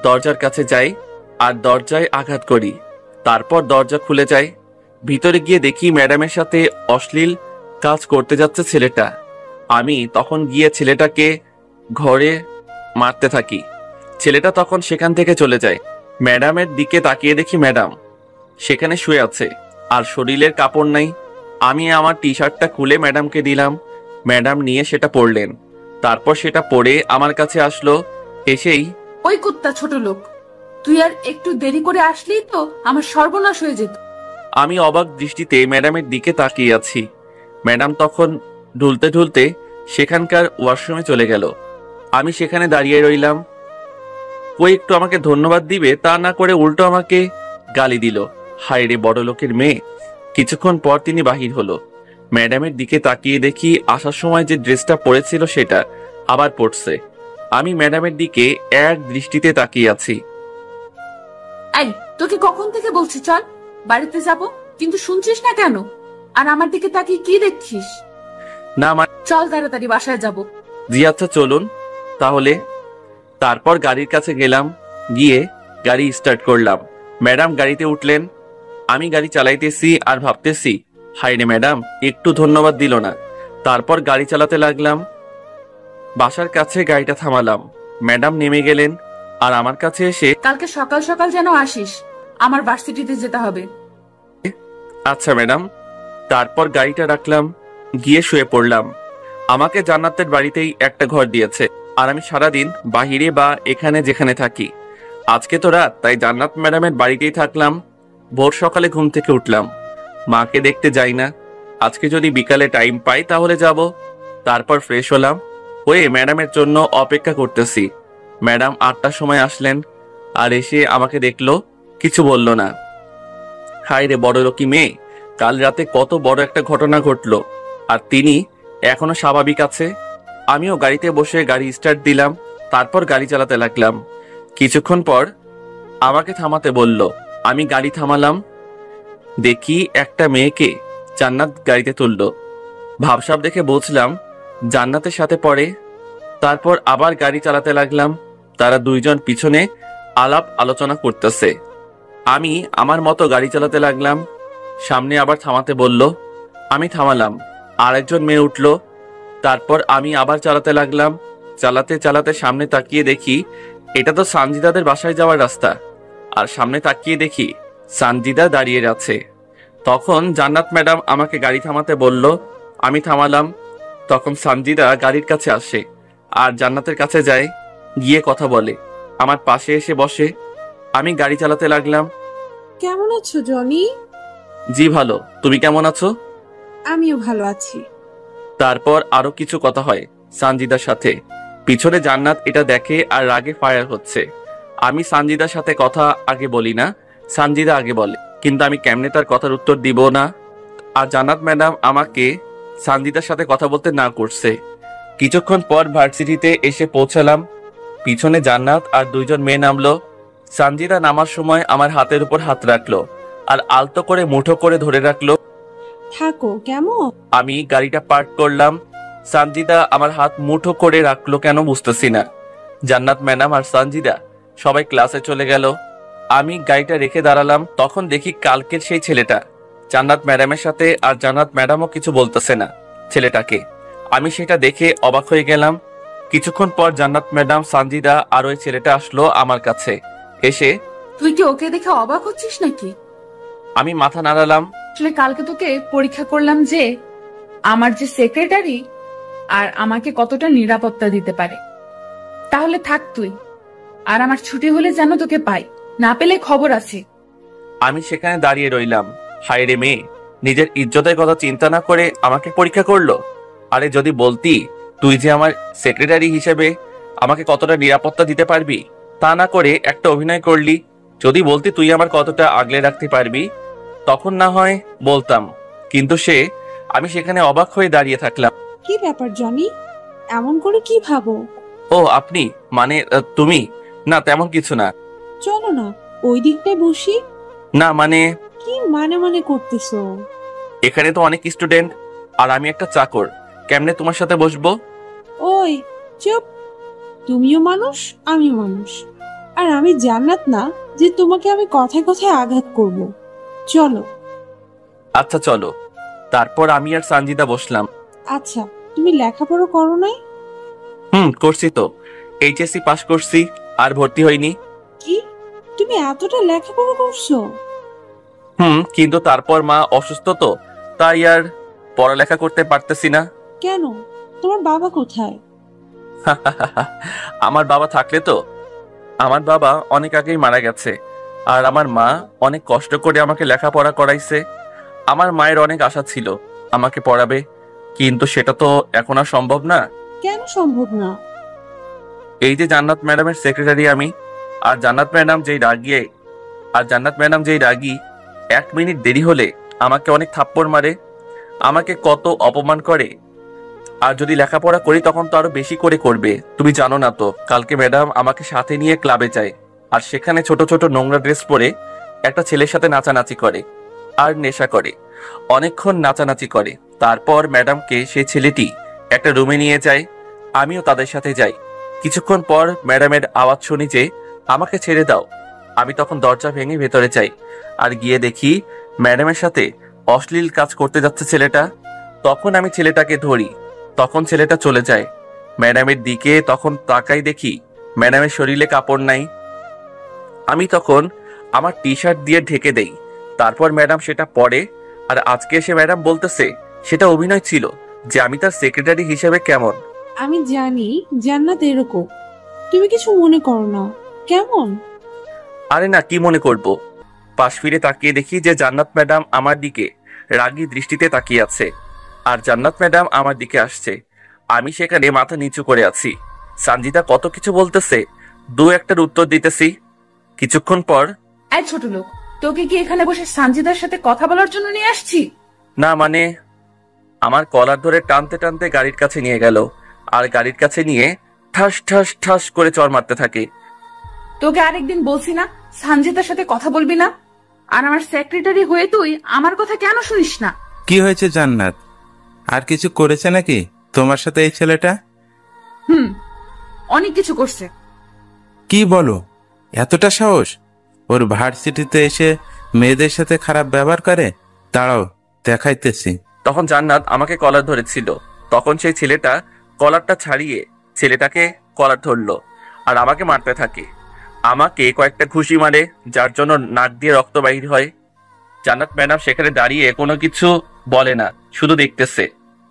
দরজার কাছে যাই আর দরজায় আঘাত করি। তারপর দরজা খুলে যায়, ভিতরে গিয়ে দেখি ম্যাডামের সাথে অশ্লীল কাজ করতে যাচ্ছে ছেলেটা। আমি তখন গিয়ে ছেলেটাকে ঘরে মারতে থাকি। ছেলেটা তখন সেখান থেকে চলে যায়। ম্যাডামের দিকে তাকিয়ে দেখি ম্যাডাম সেখানে শুয়ে আছে আর শরীরের কাপড় নাই। আমি আমার টি শার্টটা খুলে ম্যাডামকে দিলাম, ম্যাডাম নিয়ে সেটা পরলেন। তারপর সেটা পরে আমার কাছে আসলো, এসেই ওই কুত্তা ছোট লোক, তুই আর একটু দেরি করে আসলেই তো আমার সর্বনাশ হয়ে যেত। আমি অবাক দৃষ্টিতে ম্যাডামের দিকে তাকিয়ে আছি। ম্যাডাম তখন ঢুলতে ঢুলতে সেখানকার ওয়াশরুমে চলে গেল। আমি সেখানে দাঁড়িয়ে রইলাম। ওই একটু আমাকে ধন্যবাদ দিবে তা না করে উল্টো আমাকে গালি দিল। হায় রে বড় লোকের মেয়ে। কিছুক্ষণ পর তিনি বাহির হলো। ম্যাডামের দিকে তাকিয়ে দেখি আসার সময় যে ড্রেসটা পরেছিল সেটা আবার পরছে। আমি ম্যাডামের দিকে এক দৃষ্টিতে তাকিয়ে আছি। এই, তোকে কখন থেকে বলছি চল বাড়িতে যাব, কিন্তু শুনছিস না কেন? আর আমার দিকে তাকিয়ে কি দেখছিস? না চল তাড়াতাড়ি বাসায় যাব। জি আচ্ছা চলুন তাহলে। তারপর গাড়ির কাছে গেলাম, গিয়ে গাড়ি স্টার্ট করলাম। ম্যাডাম গাড়িতে উঠলেন। আমি গাড়ি চালাইতেছি আর ভাবতেছি, হায় রে ম্যাডাম একটু ধন্যবাদ দিল না। তারপর গাড়ি চালাতে লাগলাম। বাসার কাছে গাড়িটা থামালাম। ম্যাডাম নেমে গেলেন আর আমার কাছে এসে, কালকে সকাল সকাল যেন আসিস, আমার ভার্সিটিতে যেতে হবে। আচ্ছা ম্যাডাম। তারপর গাড়িটা রাখলাম, গিয়ে শুয়ে পড়লাম। আমাকে জান্নাতের বাড়িতেই একটা ঘর দিয়েছে আর আমি সারাদিন বাহিরে বা এখানে যেখানে থাকি। আজকে তো রাত, তাই জান্নাত ম্যাডামের বাড়িতেই থাকলাম। ভোর সকালে ঘুম থেকে উঠলাম, মাকে দেখতে যাই না। আজকে যদি বিকালে টাইম পাই তাহলে যাব। তারপর ফ্রেশ হলাম, হয়ে ম্যাডামের জন্য অপেক্ষা করতেছি। ম্যাডাম 8টার সময় আসলেন আর এসে আমাকে দেখলো, কিছু বলল না। হায় রে বড় লোকি মেয়ে, কাল রাতে কত বড় একটা ঘটনা ঘটলো আর তিনি এখনো স্বাভাবিক আছে। আমিও গাড়িতে বসে গাড়ি স্টার্ট দিলাম, তারপর গাড়ি চালাতে লাগলাম। কিছুক্ষণ পর আমাকে থামাতে বলল। আমি গাড়ি থামালাম, দেখি একটা মেয়েকে জান্নাত গাড়িতে তুললো। ভাবসাব দেখে বুঝলাম জান্নাতের সাথে পড়ে। তারপর আবার গাড়ি চালাতে লাগলাম। তারা দুইজন পিছনে আলাপ আলোচনা করতেছে। আমি আমার মতো গাড়ি চালাতে লাগলাম। সামনে আবার থামাতে বলল, আমি থামালাম। আরেকজন মেয়ে উঠলো। তারপর আমি আবার চালাতে লাগলাম। চালাতে চালাতে সামনে তাকিয়ে দেখি এটা তো সানজিদাদের বাসায় যাওয়ার রাস্তা। আর সামনে তাকিয়ে দেখি সানজিদা দাঁড়িয়ে আছে। তখন জান্নাত ম্যাডাম আমাকে গাড়ি থামাতে বলল, আমি থামালাম। তখন সানজিদা গাড়ির কাছে আসে আর জান্নাতের কাছে যায়, গিয়ে কথা বলে। আমার পাশে এসে বসে। আমি গাড়ি চালাতে লাগলাম। কেমন আছো জনি? জি ভালো, তুমি কেমন আছো? আমিও ভালো আছি। তারপর আরো কিছু কথা হয় সানজিদার সাথে। পিছনে জান্নাত এটা দেখে আর রাগে ফায়ার হচ্ছে। আমি সানজিদার সাথে কথা আগে বলি না, সানজিদা আগে বলে, কিন্তু আমি কেমনে তার কথার উত্তর দিব না। আর জান্নাত ম্যাডাম আমাকে সানজিদার সাথে কথা বলতে না করছে। কিছুক্ষণ পর ভার্সিটিতে এসে পৌঁছালাম। পিছনে জান্নাত আর দুইজন মেয়ে নামলো। সানজিদা নামার সময় আমার হাতের উপর হাত রাখলো আর আলতো করে মুঠো করে ধরে রাখলো। থাকো কেমন? আমি গাড়িটা পার্ক করলাম। সানজিদা আমার হাত মুঠো করে রাখলো কেন বুঝতেছি না। জান্নাত ম্যাডাম আর সানজিদা সবাই ক্লাসে চলে গেল। আমি গাড়িটা রেখে দাঁড়ালাম। তখন দেখি কালকের সেই ছেলেটা জান্নাত ম্যাডামের সাথে, আর জান্নাত ম্যাডামও কিছু বলতেছে না ছেলেটাকে। আমি সেটা দেখে অবাক হয়ে গেলাম। কিছুক্ষণ পর জান্নাত ম্যাডাম, সানজিদা আর ওই ছেলেটা আসলো আমার কাছে। এসে, তুই কি ওকে দেখে অবাক হচ্ছিস নাকি? আমি মাথা নাড়ালাম। আসলে কালকে তোকে পরীক্ষা করলাম যে আমার যে সেক্রেটারি আর আমাকে কতটা নিরাপত্তা দিতে পারে। তাহলে থাক তুই, আর আমার ছুটি হলে যেন তোকে পাই, না পেলে খবর আছে। আমি সেখানে দাঁড়িয়ে রইলাম। হায় রে মেয়ে, নিজের ইজ্জতের কথা চিন্তা না করে আমাকে পরীক্ষা করলো। আরে যদি বলতি তুই যে আমার সেক্রেটারি হিসেবে আমাকে কতটা নিরাপত্তা দিতে পারবি, তা না করে একটা অভিনয় করলি। যদি বলতি তুই আমার কতটা আগলে রাখতে পারবি, তখন না হয় বলতাম, কিন্তু আমি সেখানে অবাক হয়ে দাঁড়িয়ে থাকলাম। কি ব্যাপার জনি, এমন করে কি ভাবো? ও আপনি, মানে তুমি? না তেমন কিছু না। চলো না ওই দিকটায় বসি। না মানে কি মানে করতেছো? এখানে তো অনেক স্টুডেন্ট আর আমি একটা চাকর, কেমনে তোমার সাথে বসবো? ওই চুপ, তুমিও মানুষ আমিও মানুষ, আর আমি জান্নাত না যে তোমাকে আমি কথায় কথায় আঘাত করব। চলো। আচ্ছা চলো। তারপর আমি আর সঞ্জিদা বসলাম। আচ্ছা, তুমি লেখাপড়া করো নাই? করছি তো, এইচএসসি পাস করছি, আর ভর্তি হইনি। কি, তুমি এতটা লেখাপড়া করছো? কিন্তু তারপর মা অসুস্থ তো, তাই আর পড়ালেখা করতে পারতেছি না। কেন, তোমার বাবা কোথায়? আমার বাবা থাকলে তো। আমার বাবা অনেক আগেই মারা গেছে, আর আমার মা অনেক কষ্ট করে আমাকে লেখাপড়া করাইছে। আমার মায়ের অনেক আশা ছিল আমাকে পড়াবে, কিন্তু সেটা তো এখন আর সম্ভব না। কেন সম্ভব না? এই যে জান্নাত ম্যাডামের সেক্রেটারি আমি, আর জান্নাত ম্যাডাম যেই রাগী 1 মিনিট দেরি হলে আমাকে অনেক থাপ্পড় মারে, আমাকে কত অপমান করে। আর যদি লেখাপড়া করি তখন তো আরো বেশি করে করবে। তুমি জানো না তো, কালকে ম্যাডাম আমাকে সাথে নিয়ে ক্লাবে যায়, আর সেখানে ছোট ছোট নোংরা ড্রেস পরে একটা ছেলের সাথে নাচানাচি করে আর নেশা করে, অনেকক্ষণ নাচানাচি করে। তারপর ম্যাডামকে সেই ছেলেটি একটা রুমে নিয়ে যায়, আমিও তাদের সাথে যাই। কিছুক্ষণ পর ম্যাডামের আওয়াজ শুনি যে আমাকে ছেড়ে দাও। আমি তখন দরজা ভেঙে ভেতরে যাই, আর গিয়ে দেখি ম্যাডামের সাথে অশ্লীল কাজ করতে যাচ্ছে ছেলেটা। তখন আমি ছেলেটাকে ধরি, তখন ছেলেটা চলে যায়। ম্যাডামের দিকে তখন তাকাই, দেখি ম্যাডামের শরীরে কাপড় নাই। আমি তখন আমার টি শার্ট দিয়ে ঢেকে দেই। তারপর ম্যাডাম সেটা পরে, আর আজকে এসে ম্যাডাম বলতেছে সেটা অভিনয় ছিল, যে আমি তার সেক্রেটারি হিসেবে কেমন। আমি জানি জান্নাত এরকম, তুমি কিছু মনে করো না। কেমন? আরে না, কি মনে করব? পাশ ফিরে তাকিয়ে দেখি যে জান্নাত ম্যাডাম আমার দিকে রাগী দৃষ্টিতে তাকিয়ে আছে, আর জান্নাত ম্যাডাম আমার দিকে আসছে। আমি সেখানে মাথা নিচু করে আছি। সঞ্জিদা কত কিছু বলতেছে, দু একটার উত্তর দিতেছি। কিছুক্ষণ পর, এই ছোট লোক, তোকে কি এখানে বসে সানজিদার সাথে কথা বলার জন্য নিয়ে আসছি? না মানে, আমার কলার ধরে টানতে টানতে গাড়ির কাছে নিয়ে গেল, আর গাড়ির কাছে নিয়ে ঠাস ঠাস ঠাস করে চড় মারতে থাকে। তোকে আরেকদিন বলছি না সানজিদার সাথে কথা বলবি না? আর আমার সেক্রেটারি হয়ে তুই আমার কথা কেন শুনিস না? কি হয়েছে জান্নাত, আর কিছু করেছে নাকি তোমার সাথে এই ছেলেটা? অনেক কিছু করছে। কি বলো, এতটা সাহস? ওর ভার্সিটিতে এসে মেয়েদের সাথে খারাপ ব্যবহার করে? দাঁড়াও দেখাইতেছি। তখন জান্নাত আমাকে কলার ধরেছিল, তখন সেই ছেলেটা কলারটা ছাড়িয়ে ছেলেটাকে কলার ধরলো আর আমাকে মারতে থাকে। আমাকে কয়েকটা ঘুষি মারে, যার জন্য নাক দিয়ে রক্ত বাহির হয়। জান্নাত ম্যাডাম সেখানে দাঁড়িয়ে কোনো কিছু বলে না, শুধু দেখতেছে।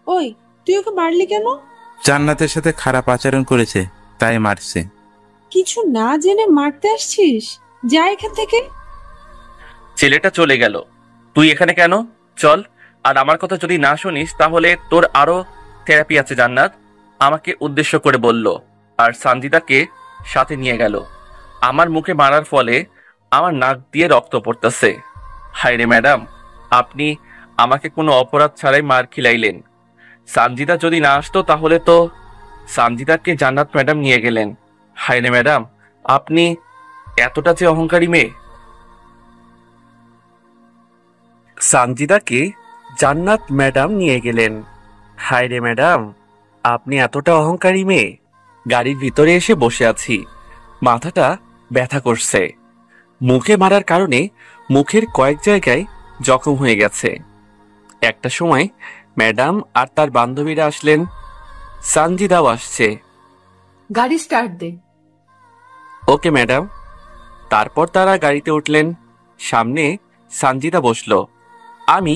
ওই, তুই ওকে মারলি কেন? জান্নাতের সাথে খারাপ আচরণ করেছে তাই মারছে। কিছু না জেনে মারতে আসছিস? যা এখান থেকে। ছেলেটা চলে গেল। তুই এখানে কেন? চল, আর আমার কথা যদি না শুনিস তাহলে তোর আরো থেরাপি আছে। জান্নাত আমাকে উদ্দেশ্য করে বলল, আর সঞ্জিদাকে সাথে নিয়ে গেল। আমার মুখে মারার ফলে আমার নাক দিয়ে রক্ত পড়তেছে। হায় রে ম্যাডাম, আপনি আমাকে কোনো অপরাধ ছাড়াই মার খিলাইলেন। সঞ্জিদা যদি না আসতো তাহলে তো। সঞ্জিদাকে জান্নাত ম্যাডাম নিয়ে গেলেন। হায় রে ম্যাডাম, আপনি এতটা যে অহংকারী মেয়ে। সঞ্জিদাকে জান্নাত ম্যাডাম নিয়ে গেলেন। হায় রে ম্যাডাম, আপনি এতটা অহংকারী মেয়ে। গাড়ির ভিতরে এসে বসে আছি, মাথাটা ব্যথা করছে। মুখে মারার কারণে মুখের কয়েক জায়গায় জখম হয়ে গেছে। একটা সময় ম্যাডাম আর তার বান্ধবীরা আসলেন, সঞ্জিদাও আসছে। গাড়ি স্টার্ট দে। Okay madam. তারপর তারা গাড়িতে উঠলেন। সামনে সঞ্জিদা বসলো। আমি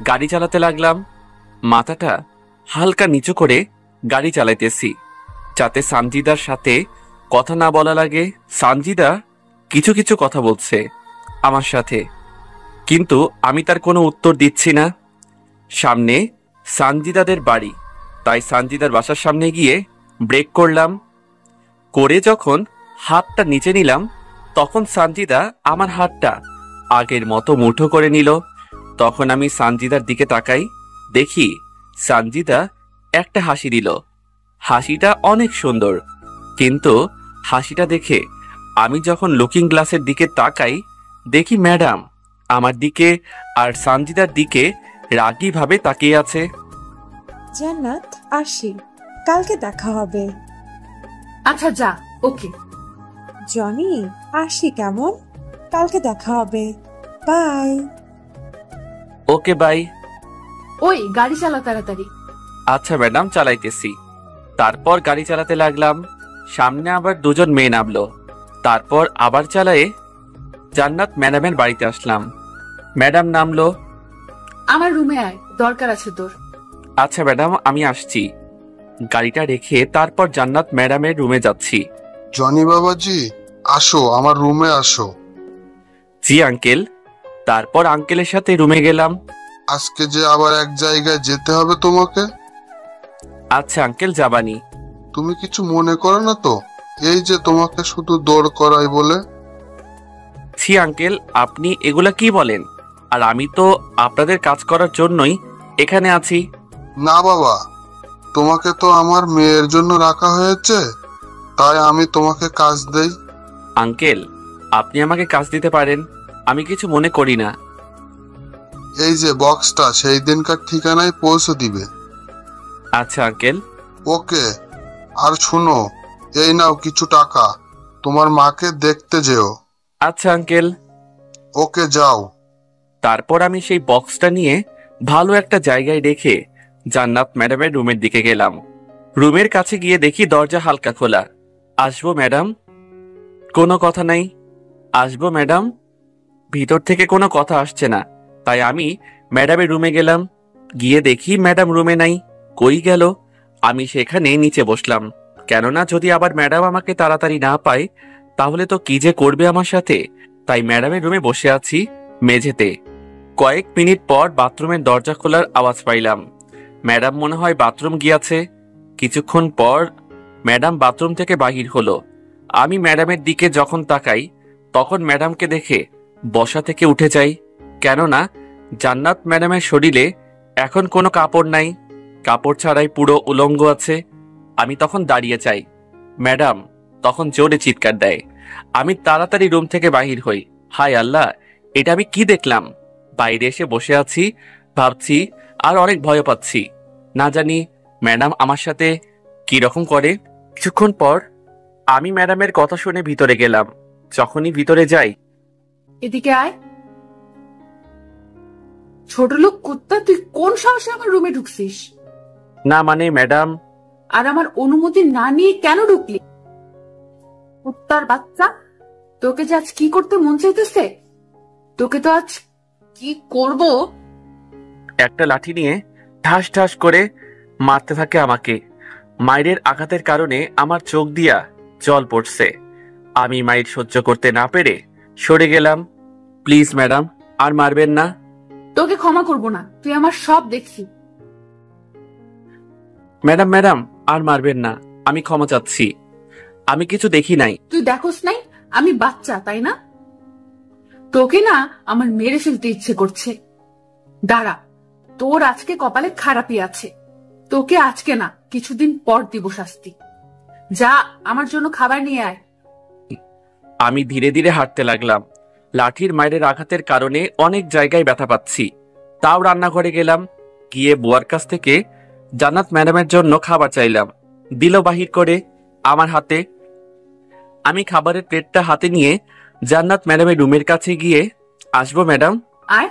গাড়ি চালাতে লাগলাম, মাথাটা হালকা নিচু করে গাড়ি চালাইতেছি, যাতে সঞ্জিদার সাথে কথা না বলা লাগে। সঞ্জিদা কিছু কিছু কথা বলছে আমার সাথে, কিন্তু আমি তার কোনো উত্তর দিচ্ছি না। সামনে সানজিদাদের বাড়ি, তাই সানজিদার বাসার সামনে গিয়ে ব্রেক করলাম। করে যখন হাতটা নিচে নিলাম, তখন সানজিদা আমার হাতটা আগের মতো মুঠো করে নিল। তখন আমি সানজিদার দিকে তাকাই, দেখি সানজিদা একটা হাসি দিল। হাসিটা অনেক সুন্দর, কিন্তু হাসিটা দেখে আমি যখন লুকিং গ্লাসের দিকে তাকাই, দেখি ম্যাডাম আমার দিকে আর সানজিদার দিকে রাগীভাবে তাকিয়ে আছে। জান্নাত, আসি, কালকে দেখা হবে। আচ্ছা যা, ওকে। জনি, আসি কেমন? কালকে দেখা হবে, বাই। Okay bye. ওই গাড়ি চালা তাড়াতাড়ি। আচ্ছা ম্যাডাম, চালাইতেছি। তারপর গাড়ি চালাতে লাগলাম। সামনে আবার দুজন মেয়ে নামলো। তারপর আবার চালায়ে জান্নাত ম্যাডামের বাড়িতে আসলাম। ম্যাডাম নামলো। আমার রুমে আয়, দরকার আছে তোর। আচ্ছা ম্যাডাম, আমি আসছি। গাড়িটা রেখে তারপর জান্নাত ম্যাডামের রুমে যাচ্ছি। জনি বাবাজি, আসো আমার রুমে আসো। জি আঙ্কেল। তারপর আঙ্কেলের সাথে রুমে গেলাম। আজকে যে আবার এক জায়গায় যেতে হবে তোমাকে। আচ্ছা আঙ্কেল, যাবানি। তুমি কিছু মনে করো না তো? এই যে তোমাকে শুধু দৌড় করাই বলে। ছি আঙ্কেল, আপনি এগুলা কি বলেন? আর আমি তো আপনাদের কাজ করার জন্যই এখানে আছি। না বাবা, তোমাকে তো আমার মেয়ের জন্য রাখা হয়েছে, তাই আমি তোমাকে কাজ দেই। আঙ্কেল, আপনি আমাকে কাজ দিতে পারেন, আমি কিছু মনে করি না। এই যে বক্সটা সেই দিনকার ঠিকানায় পৌঁছে দিবে। আচ্ছা আঙ্কেল। ওকে। আর শুনো, এই নাও কিছু টাকা, তোমার মাকে দেখতে যেও। আচ্ছা আঙ্কেল। ওকে, যাও। তারপর আমি সেই বক্সটা নিয়ে ভালো একটা জায়গায় রেখে জান্নাত ম্যাডামের রুমের দিকে গেলাম। রুমের কাছে গিয়ে দেখি দরজা হালকা খোলা। আসবো ম্যাডাম? কোনো কথা নাই। আসবো ম্যাডাম? ভিতর থেকে কোনো কথা আসছে না। তাই আমি ম্যাডামের রুমে গেলাম। গিয়ে দেখি ম্যাডাম রুমে নাই। কই গেল? আমি সেখানে নিচে বসলাম, কেননা যদি আবার ম্যাডাম আমাকে তাড়াতাড়ি না পায় তাহলে তো কি যে করবে আমার সাথে। তাই ম্যাডামের রুমে বসে আছি মেঝেতে। কয়েক মিনিট পর বাথরুমের দরজা খোলার আওয়াজ পাইলাম। ম্যাডাম মনে হয় বাথরুম গিয়েছে। কিছুক্ষণ পর ম্যাডাম বাথরুম থেকে বাহির হলো। আমি ম্যাডামের দিকে যখন তাকাই, তখন ম্যাডামকে দেখে বসা থেকে উঠে যাই, কেননা জান্নাত ম্যাডামের শরীরে এখন কোনো কাপড় নাই, কাপড় ছাড়াই পুরো উলঙ্গ আছে। আমি তখন দাঁড়িয়ে যাই। ম্যাডাম তখন জোরে চিৎকার দেয়। আমি তাড়াতাড়ি রুম থেকে বাহির হই। হায় আল্লাহ, এটা আমি কি দেখলাম? বাইরে এসে বসে আছি, ভাবছি আর অনেক ভয় পাচ্ছি। না জানি ম্যাডাম আমার সাথে কি রকম করে। কিছুক্ষণ পর আমি ম্যাডামের কথা শুনে ভিতরে গেলাম। যখনই ভিতরে যাই, এদিকে আয়। ছোট লোক কুত্তা, তুই কোন সাহসে আমার রুমে ঢুকছিস? না মানে ম্যাডাম। আর আমার অনুমতি না নিয়ে কেন ঢুকলি? কুত্তার বাচ্চা, তোকে যে আজ কি করতে মন চাইতেছে? তোকে তো আজ কি করব। একটা লাঠি নিয়ে ঠাস ঠাস করে মারতে থাকে আমাকে। মায়ের আঘাতের কারণে আমার চোখ দিয়া জল পড়ছে। আমি মায়ের সহ্য করতে না পেরে সরে গেলাম। প্লিজ ম্যাডাম, আর মারবেন না। তোকে ক্ষমা করব না, তুই আমার সব দেখছি। ম্যাডাম ম্যাডাম, আর মারবেন না, আমি ক্ষমা চাচ্ছি। আমি কিছু দেখি নাই। তুই দেখোস নাই আমি বাচ্চা, তাই না? তোকে না আমার মেরে ফেলতে ইচ্ছে করছে। দাঁড়া, তোর আজকে কপালে খারাপই আছে। তোকে আজকে না, কিছুদিন পর দিব শাস্তি। যা, আমার জন্য খাবার নিয়ে আয়। আমি ধীরে ধীরে হাঁটতে লাগলাম। লাঠির মায়ের আঘাতের কারণে অনেক জায়গায় ব্যথা পাচ্ছি। তাও রান্নাঘরে গেলাম। গিয়ে বুয়ার কাছ থেকে জান্নাত ম্যাডামের জন্য খাবার চাইলাম। দিল বাহির করে আমার হাতে। আমি খাবারের প্লেটটা হাতে নিয়ে জান্নাত ম্যাডামের রুমের কাছে গিয়ে, আসবো ম্যাডাম? আয়।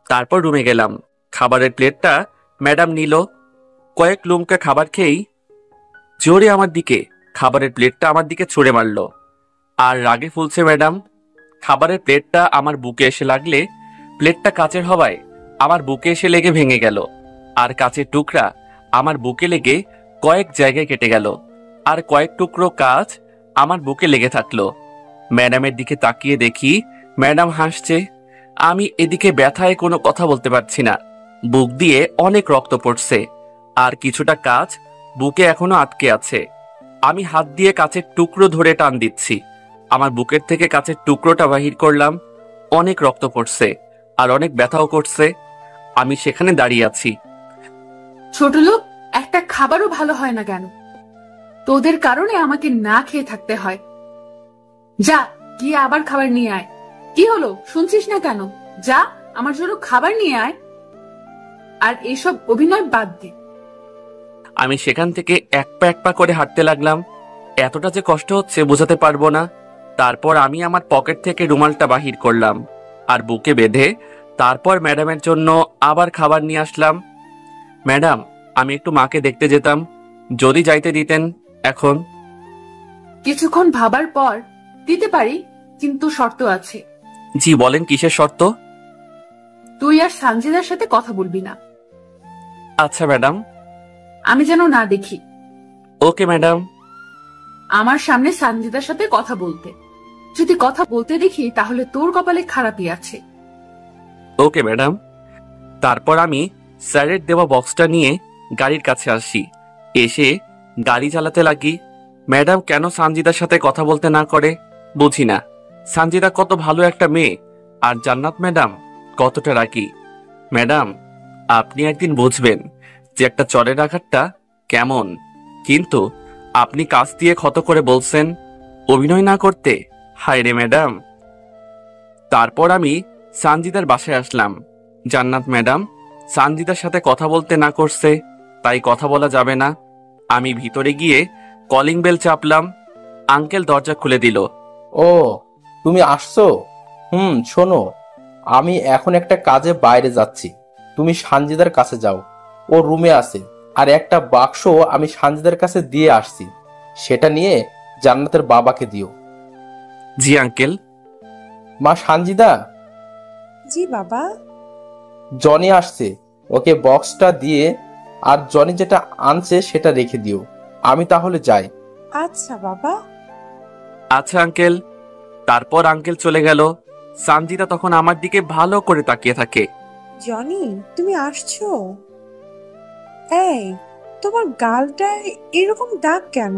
তারপর রুমে গেলাম। খাবারের প্লেটটা ম্যাডাম নিল। কয়েক লুমকা খাবার খেয়েই জোরে আমার দিকে খাবারের প্লেটটা আমার দিকে ছুঁড়ে মারলো। আর রাগে ফুলছে ম্যাডাম। খাবারের প্লেটটা আমার বুকে এসে লাগলে প্লেটটা কাচের হওয়ায় আমার বুকে এসে লেগে ভেঙে গেল। আর কাচের টুকরা আমার বুকে লেগে কয়েক জায়গায় কেটে গেল। আর কয়েক টুকরো কাচ আমার বুকে লেগে থাকলো। ম্যাডামের দিকে তাকিয়ে দেখি ম্যাডাম হাসছে। আমি এদিকে ব্যথায় কোনো কথা বলতে পারছি না। বুক দিয়ে অনেক রক্ত পড়ছে, আর কিছুটা কাঁচ বুকে এখনো আটকে আছে। আমি হাত দিয়ে কাঁচের টুকরো ধরে টান দিচ্ছি। আমার বুকের থেকে কাঁচের টুকরোটা বাহির করলাম। অনেক রক্ত পড়ছে আর অনেক ব্যথাও করছে। আমি সেখানে দাঁড়িয়ে আছি। ছোট লোক, একটা খাবারও ভালো হয় না কেন? তোদের কারণে আমাকে না খেয়ে থাকতে হয়। যা গিয়ে আবার খাবার নিয়ে আয়। কি হলো, শুনছিস না কেন? যা আমার জন্য খাবার নিয়ে আয়, আর এসব অভিনয় বাদ দে। আমি সেখান থেকে এক পা করে হাঁটতে লাগলাম। এতটা যে কষ্ট হচ্ছে বোঝাতে পারবো না। তারপর আমি আমার পকেট থেকে রুমালটা বাহির করলাম আর বুকে বেঁধে তারপর ম্যাডামের জন্য আবার খাবার নিয়ে আসলাম। ম্যাডাম, আমি একটু মাকে দেখতে যেতাম, যদি যাইতে দিতেন। এখন কিছুক্ষণ ভাবার পর দিতে পারি, কিন্তু শর্ত আছে। জি বলেন, কিসের শর্ত? তুই আর সানজিদার সাথে কথা বলবি না। আচ্ছা ম্যাডাম। আমি যেন না দেখি। Okay madam. আমার সামনে সানজিদার সাথে কথা বলতে, যদি কথা বলতে দেখি তাহলে তোর কপালে খারাপই আছে। Okay madam. তারপর আমি স্যারের দেওয়া বক্সটা নিয়ে গাড়ির কাছে আসি। এসে গাড়ি চালাতে লাগি। ম্যাডাম কেন সানজিদার সাথে কথা বলতে না করে বুঝি না। সানজিদা কত ভালো একটা মেয়ে, আর জান্নাত ম্যাডাম কতটা রাগী। ম্যাডাম, আপনি একদিন বুঝবেন যে একটা চরের আঘাতটা কেমন। কিন্তু আপনি কাজ দিয়ে ক্ষত করে বলছেন অভিনয় না করতে। হায় রে ম্যাডাম। তারপর আমি সানজিদার বাসায় আসলাম। জান্নাত ম্যাডাম সানজিদার সাথে কথা বলতে না করছে, তাই কথা বলা যাবে না। আমি ভিতরে গিয়ে কলিং বেল চাপলাম। আঙ্কেল দরজা খুলে দিল। ও, তুমি আসছো? শোনো, আমি এখন একটা কাজে বাইরে যাচ্ছি। তুমি সানজিদার কাছে যাও, ও রুমে আছে। আর একটা বাক্স আমি সানজিদার কাছে দিয়ে আসছি, সেটা নিয়ে জান্নাতের বাবাকে দিও। জি আঙ্কেল। মা সানজিদা। জি বাবা। জনি আসছে, ওকে বক্সটা দিয়ে আর জনি যেটা আনছে সেটা রেখে দিও। আমি তাহলে যাই। আচ্ছা বাবা। আচ্ছা আঙ্কেল। তারপর আঙ্কেল চলে গেল। সানজিদা তখন আমার দিকে ভালো করে তাকিয়ে থাকে। জনি, তুমি আসছো? এই, তোমার গালটায় এরকম দাগ কেন?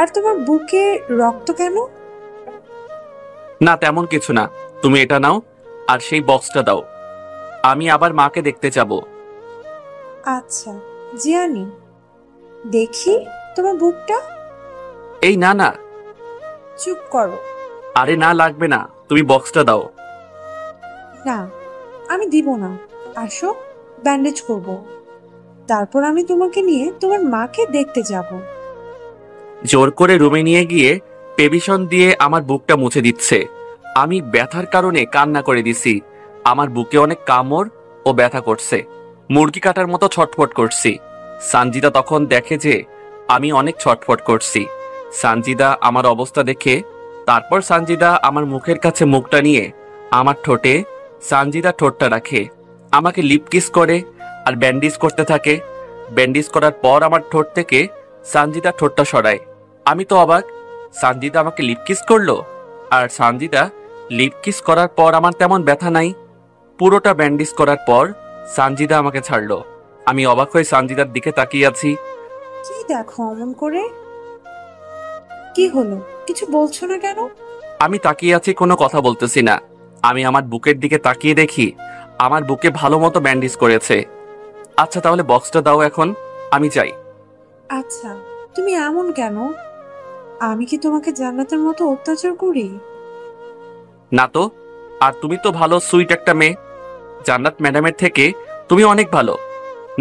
আর তোমার বুকে রক্ত কেন? না তেমন কিছু না, তুমি এটা নাও আর সেই বক্সটা দাও। আমি আবার মাকে দেখতে যাব। আচ্ছা জিয়ানি, দেখি তোমার বুকটা। এই না না। চুপ করো। আরে না, লাগবে না, তুমি বক্সটা দাও। না, আমি দিব না। আসো, ব্যান্ডেজ করব, তারপর আমি তোমাকে নিয়ে তোমার মাকে দেখতে যাব। জোর করে রুমে নিয়ে গিয়ে পেভিশন দিয়ে আমার বুকটা মুছে দিচ্ছে। আমি ব্যথার কারণে কান্না করে দিছি। আমার বুকে অনেক কামড় ও ব্যথা করছে, মুরগি কাটার মতো ছটফট করছি। সানজিদা তখন দেখে যে আমি অনেক ছটফট করছি। সানজিদা আমার অবস্থা দেখে তারপর সানজিদা আমার মুখের কাছে মুখটা নিয়ে আমার ঠোঁটে সানজিদা ঠোঁটটা রাখে, আমাকে লিপ কিস করে আর ব্যান্ডেজ করতে থাকে। ব্যান্ডেজ করার পর আমার ঠোঁট থেকে সানজিদা ঠোঁটটা সরায়। আমি তো অবাক, সানজিদা আমাকে লিপ কিস করলো। আর সানজিদা লিপ কিস করার পর আমার তেমন ব্যথা নাই। পুরোটা ব্যান্ডেজ করার পর সানজিদা আমাকে ছাড়লো। আমি অবাক হয়ে সানজিদার দিকে তাকিয়ে আছি। কি দেখো অমন করে? কি হলো, কিছু বলছো না কেন? আমি তাকিয়ে আছি, কোনো কথা বলতেছি না। আমি আমার বুকের দিকে তাকিয়ে দেখি আমার বুকে ভালো মতো ব্যান্ডেজ করেছে। আচ্ছা তাহলে বক্সটা দাও, এখন আমি যাই। আচ্ছা, তুমি এমন কেন? আমি কি তোমাকে জান্নাতের মতো অত্যাচার করি? না তো। আর তুমি তো ভালো সুইট একটা মেয়ে। জান্নাত ম্যাডামের থেকে তুমি অনেক ভালো।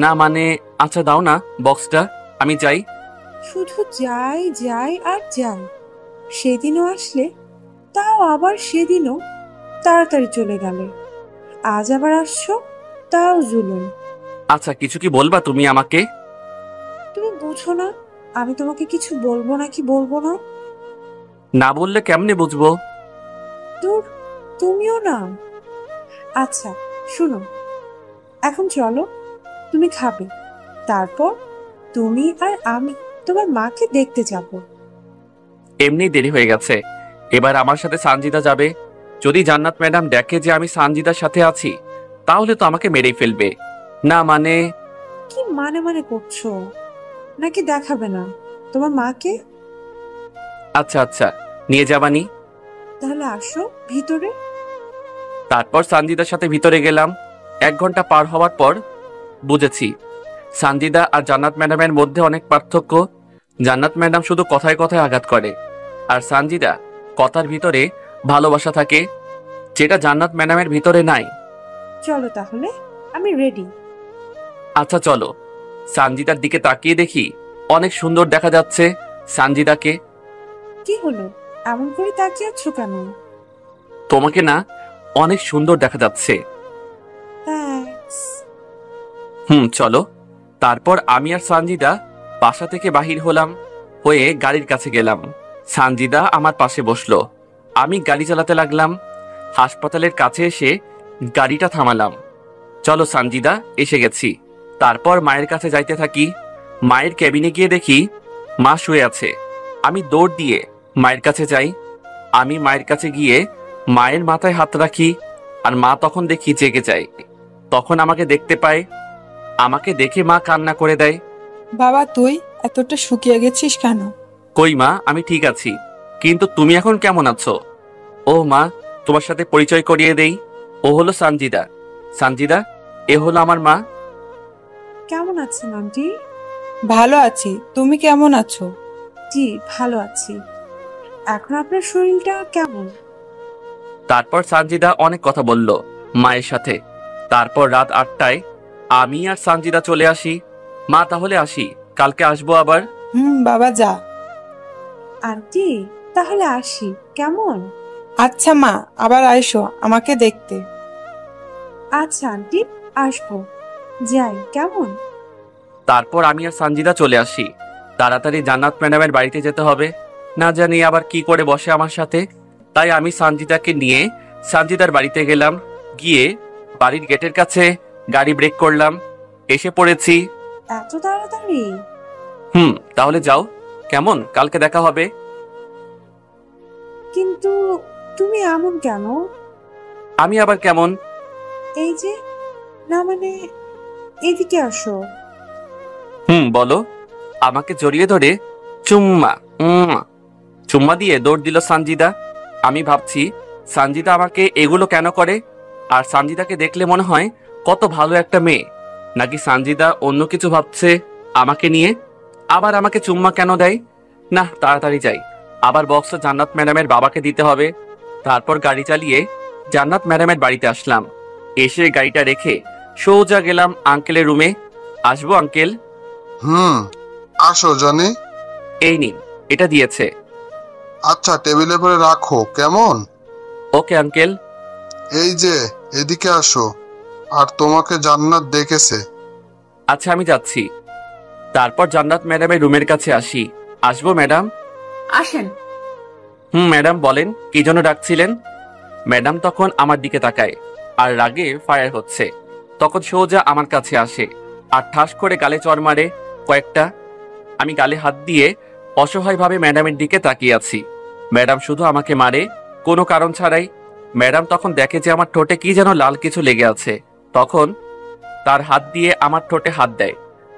না মানে, আচ্ছা দাও না বক্সটা, আমি যাই। শুধু যাই যাই আর যাই। সেদিনও আসলে, তাও আবার সেদিনও তাড়াতাড়ি চলে গেলে। আজ আবার আসছো, তাও জুলুম। আচ্ছা কিছু কি বলবা তুমি আমাকে? তুমি বুঝো না আমি তোমাকে কিছু বলবো নাকি বলবো না? না বললে কেমনে বুঝবো? দূর, তুমিও না। আচ্ছা শুনো, এখন চলো, তুমি খাবে, তারপর তুমি আর আমি তোমার মাকে দেখতে যাব। এমনি দেরি হয়ে গেছে, এবার আমার সাথে সানজিদা যাবে। যদি জান্নাত ম্যাডাম দেখে যে আমি সানজিদার সাথে আছি তাহলে তো আমাকে মেরেই ফেলবে। না মানে কি মানে মানে করছো? নাকি দেখাবে না তোমার মাকে? আচ্ছা আচ্ছা, নিয়ে যাবানি। তাহলে আসো ভিতরে। তারপর সানজিদার সাথে ভিতরে গেলাম। 1 ঘন্টা পার হওয়ার পর বুঝেছি সানজিদা আর জান্নাত ম্যাডামের মধ্যে অনেক পার্থক্য। জান্নাত ম্যাডাম শুধু কথায় কথায় আঘাত করে, আর সানজিদা কথার ভিতরে ভালোবাসা থাকে, যেটা জান্নাত ম্যাডামের ভিতরে নাই। চলো তাহলে, আমি রেডি। আচ্ছা চলো। সানজিদার দিকে তাকিয়ে দেখি অনেক সুন্দর দেখা যাচ্ছে সানজিদাকে। কি হলো, এমন করে তাকিয়ে আছো কেন? তোমাকে না অনেক সুন্দর দেখা যাচ্ছে। থ্যাঙ্কস। চলো। তারপর আমি আর সানজিদা বাসা থেকে বাহির হলাম, হয়ে গাড়ির কাছে গেলাম। সানজিদা আমার পাশে বসলো, আমি গাড়ি চালাতে লাগলাম। হাসপাতালের কাছে এসে গাড়িটা থামালাম। চলো সানজিদা, এসে গেছি। তারপর মায়ের কাছে যাইতে থাকি। মায়ের কেবিনে গিয়ে দেখি মা শুয়ে আছে। আমি দৌড় দিয়ে মায়ের কাছে যাই। আমি মায়ের কাছে গিয়ে মায়ের মাথায় হাত রাখি, আর মা তখন দেখি জেগে যায়। তখন আমাকে দেখতে পায়। আমাকে দেখে মা কান্না করে দেয়। বাবা, তুই এতটা শুকিয়ে গেছিস কেন? কই মা, আমি ঠিক আছি, কিন্তু তুমি এখন কেমন আছো? ও মা, তোমার সাথে পরিচয় করিয়ে দেই। ও হলো সানজিদা। সানজিদা, এ হলো আমার মা। কেমন আছেন আন্টি? ভালো আছি, তুমি কেমন আছো? জি ভালো আছি। এখন আপনার শরীরটা কেমন? তারপর সানজিদা অনেক কথা বলল মায়ের সাথে। তারপর রাত 8টায় আমি আর সানজিদা চলে আসি। মা তাহলে আসি, কালকে আসবো আবার। বাবা যা। আন্টি তাহলে আসি, কেমন? আচ্ছা মা, আবার আইসো আমাকে দেখতে। আচ্ছা আন্টি, আসবো। যাই, কেমন? তারপর আমি আর সানজিদা চলে আসি। তাড়াতাড়ি জান্নাত ম্যাডামের বাড়িতে যেতে হবে, না জানি আবার কি করে বসে আমার সাথে। তাই আমি সানজিদাকে নিয়ে সানজিদার বাড়িতে গেলাম। গিয়ে বাড়ির গেটের কাছে গাড়ি ব্রেক করলাম। এসে পড়েছি। এত তাড়াতাড়ি? তাহলে যাও, কেমন? কালকে দেখা হবে। কিন্তু তুমি এমন কেন? আমি আবার কেমন? এই যে, না মানে এদিকে আসো। বলো। আমাকে জড়িয়ে ধরে চুম্মা চুম্মা দিয়ে দৌড় দিল সানজিদা। আমি ভাবছি সানজিদা আমাকে এগুলো কেন করে, আর সানজিদাকে দেখলে মনে হয় কত ভালো একটা মেয়ে, নাকি সানজিদা অন্য কিছু ভাবছে আমাকে নিয়ে। আবার আমাকে চুম্মা কেন দেয়? না, তাড়াতাড়ি যাই, আবার বক্সটা জান্নাত ম্যাডামের বাবাকে দিতে হবে। তারপর গাড়ি চালিয়ে জান্নাত ম্যাডামের বাড়িতে আসলাম। এসে গাড়িটা রেখে সোজা গেলাম আঙ্কেলের রুমে। আসবো আঙ্কেল? আসো জনি। এই নিন, এটা দিয়েছে। আচ্ছা, টেবিলে পরে রাখো, কেমন? Okay uncle. এই যে, এদিকে আসো। আর তোমাকে জান্নাত ডেকেছে। আচ্ছা, আমি যাচ্ছি। তারপর জান্নাত ম্যাডামের রুমের কাছে আসি। আসবো ম্যাডাম? আসেন। ম্যাডাম বলেন, কি জন্য ডাকছিলেন? ম্যাডাম তখন আমার দিকে তাকায়, আর রাগে ফায়ার হচ্ছে। তখন সোজা আমার কাছে আসে আর ঠাস করে গালে চড় মারে কয়েকটা। আমি গালে হাত দিয়ে অসহায়ভাবে ম্যাডামের দিকে তাকিয়ে আছি। ম্যাডাম শুধু আমাকে মারে, কোনো কারণ ছাড়াই। ম্যাডাম তখন দেখে যে আমার ঠোঁটে কি যেন লাল কিছু লেগে আছে। তখন তার হাত দিয়ে আমার ঠোঁটে হাত দেয়,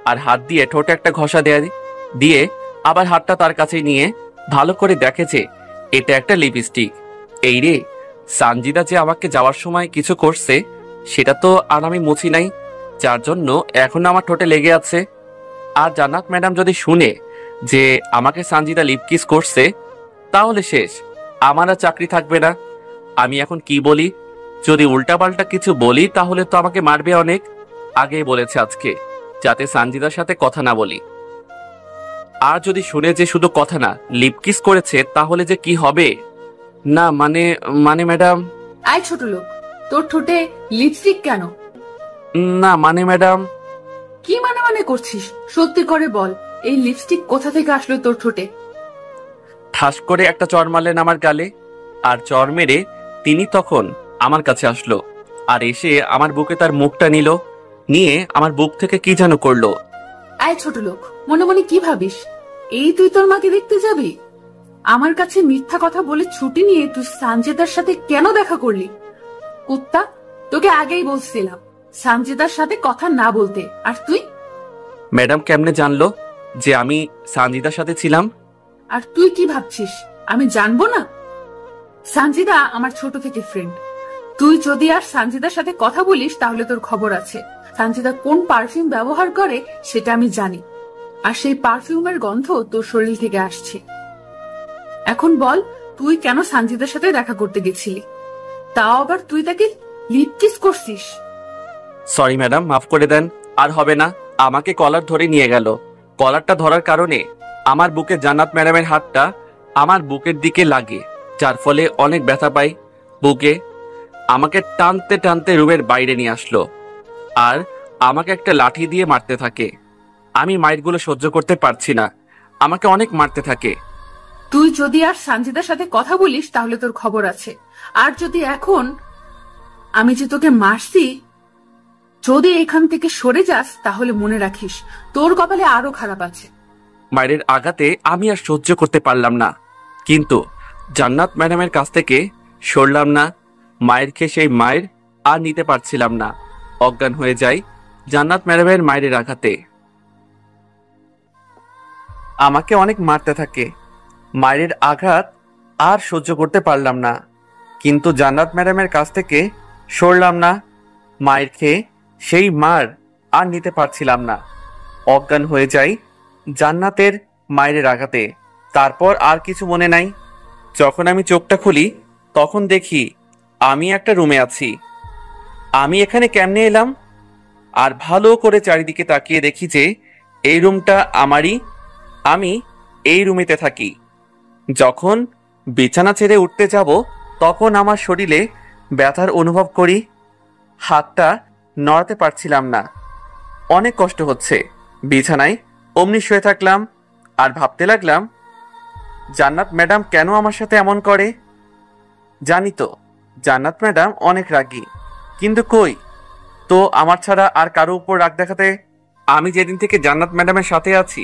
আর হাত দিয়ে ঠোঁটে একটা ঘষা দিয়ে আবার হাতটা তার কাছে নিয়ে ভালো করে দেখে যে এটা একটা লিপস্টিক। এই রে, সানজিদা যে আমাকে যাওয়ার সময় কিছু করছে সেটা তো আর আমি মুছি নাই, যার জন্য এখন আমার ঠোঁটে লেগে আছে। আর জান্নাত ম্যাডাম যদি শুনে যে আমাকে সানজিদা লিপ কিস করছে, তাহলে শেষ, আমার আর চাকরি থাকবে না। আমি এখন কি বলি? যদি উল্টাপাল্টা কিছু বলি তাহলে তো আমাকে মারবে অনেক। আগেই বলেছে আজকে যাতে সানজিদার সাথে কথা না বলি। আর যদি শুনে যে শুধু কথা না, লিপ কিস করেছে, তাহলে যে কি হবে। না মানে মানে ম্যাডাম। আয় ছোট লোক, তোর ঠোঁটে লিপস্টিক কেন? না মানে ম্যাডাম। কি মানে মানে করছিস? সত্যি করে বল, এই লিপস্টিক কোথা থেকে আসলো তোর ঠোঁটে? ঠাস করে একটা চড় মারলেন আমার গালে, আর চড় মেরে তিনি তখন আমার কাছে আসলো, আর এসে আমার বুকে তার মুখটা নিল, নিয়ে আমার বুক থেকে কি যেন করলো। আয় ছোট লোক, মনে মনে কি ভাবিস? এই তুই তোর মাকে দেখতে যাবি? আমার কাছে মিথ্যা কথা বলে ছুটি নিয়ে তুই সানজিদার সাথে কেন দেখা করলি? কুত্তা, তোকে আগেই বলছিলাম সানজিদার সাথে কথা না বলতে, আর তুই? ম্যাডাম কেমনে জানলো যে আমি সানজিদার সাথে ছিলাম? আর তুই কি ভাবছিস আমি জানবো না? সানজিদা আমার ছোট থেকে ফ্রেন্ড। তুই যদি আর সানজিদার সাথে কথা বলিস তাহলে তোর খবর আছে। সানজিদা কোন পারফিউম ব্যবহার করে সেটা আমি জানি, আর সেই পারফিউমের গন্ধ তোর শরীর থেকে আসছে। এখন বল, তুই কেন সানজিদার সাথে দেখা করতে গেছিলি? তাও আবার তুই তাকে লিপ কিস করছিস। সরি ম্যাডাম, মাফ করে দেন, আর হবে না। আমাকে কলার ধরে নিয়ে গেল। কলারটা ধরার কারণে আমার বুকে জান্নাত ম্যাডামের হাতটা আমার বুকের দিকে লাগে, যার ফলে অনেক ব্যথা পাই বুকে। আমাকে টানতে টানতে রুমের বাইরে নিয়ে আসলো আর আমাকে একটা লাঠি দিয়ে মারতে থাকে। আমি মাইরগুলো সহ্য করতে পারছি না, আমাকে অনেক মারতে থাকে। তুই যদি আর সানজিদার সাথে কথা বলিস তাহলে তোর খবর আছে। আর যদি এখন আমি যে তোকে মারছি, যদি এখান থেকে সরে যাস তাহলে মনে রাখিস তোর কপালে আরো খারাপ আছে। মায়ের আঘাতে আমি আর সহ্য করতে পারলাম না, কিন্তু জান্নাত ম্যাডামের কাছ থেকে সরলাম না। মায়ের খেয়ে সেই মায়ের আর নিতে পারছিলাম না, অজ্ঞান হয়ে যাই জান্নাত ম্যাডামের মায়ের আঘাতে। আমাকে অনেক মারতে থাকে। মায়ের আঘাত আর সহ্য করতে পারলাম না, কিন্তু জান্নাত ম্যাডামের কাছ থেকে সরলাম না। মায়ের খেয়ে সেই মার আর নিতে পারছিলাম না, অজ্ঞান হয়ে যাই জান্নাতের মায়ের আঘাতে। তারপর আর কিছু মনে নাই। যখন আমি চোখটা খুলি তখন দেখি আমি একটা রুমে আছি। আমি এখানে কেমনে এলাম? আর ভালো করে চারিদিকে তাকিয়ে দেখি যে এই রুমটা আমারই, আমি এই রুমেতে থাকি। যখন বিছানা ছেড়ে উঠতে যাব তখন আমার শরীরে ব্যথার অনুভব করি। হাতটা নড়াতে পারছিলাম না, অনেক কষ্ট হচ্ছে। বিছানায় অমনি শুয়ে থাকলাম আর ভাবতে লাগলাম জান্নাত ম্যাডাম কেন আমার সাথে এমন করে। জানি তো জান্নাত ম্যাডাম অনেক রাগী, কিন্তু কই তো আমার ছাড়া আর কারো উপর রাগ দেখাতে। আমি যেদিন থেকে জান্নাত ম্যাডামের সাথে আছি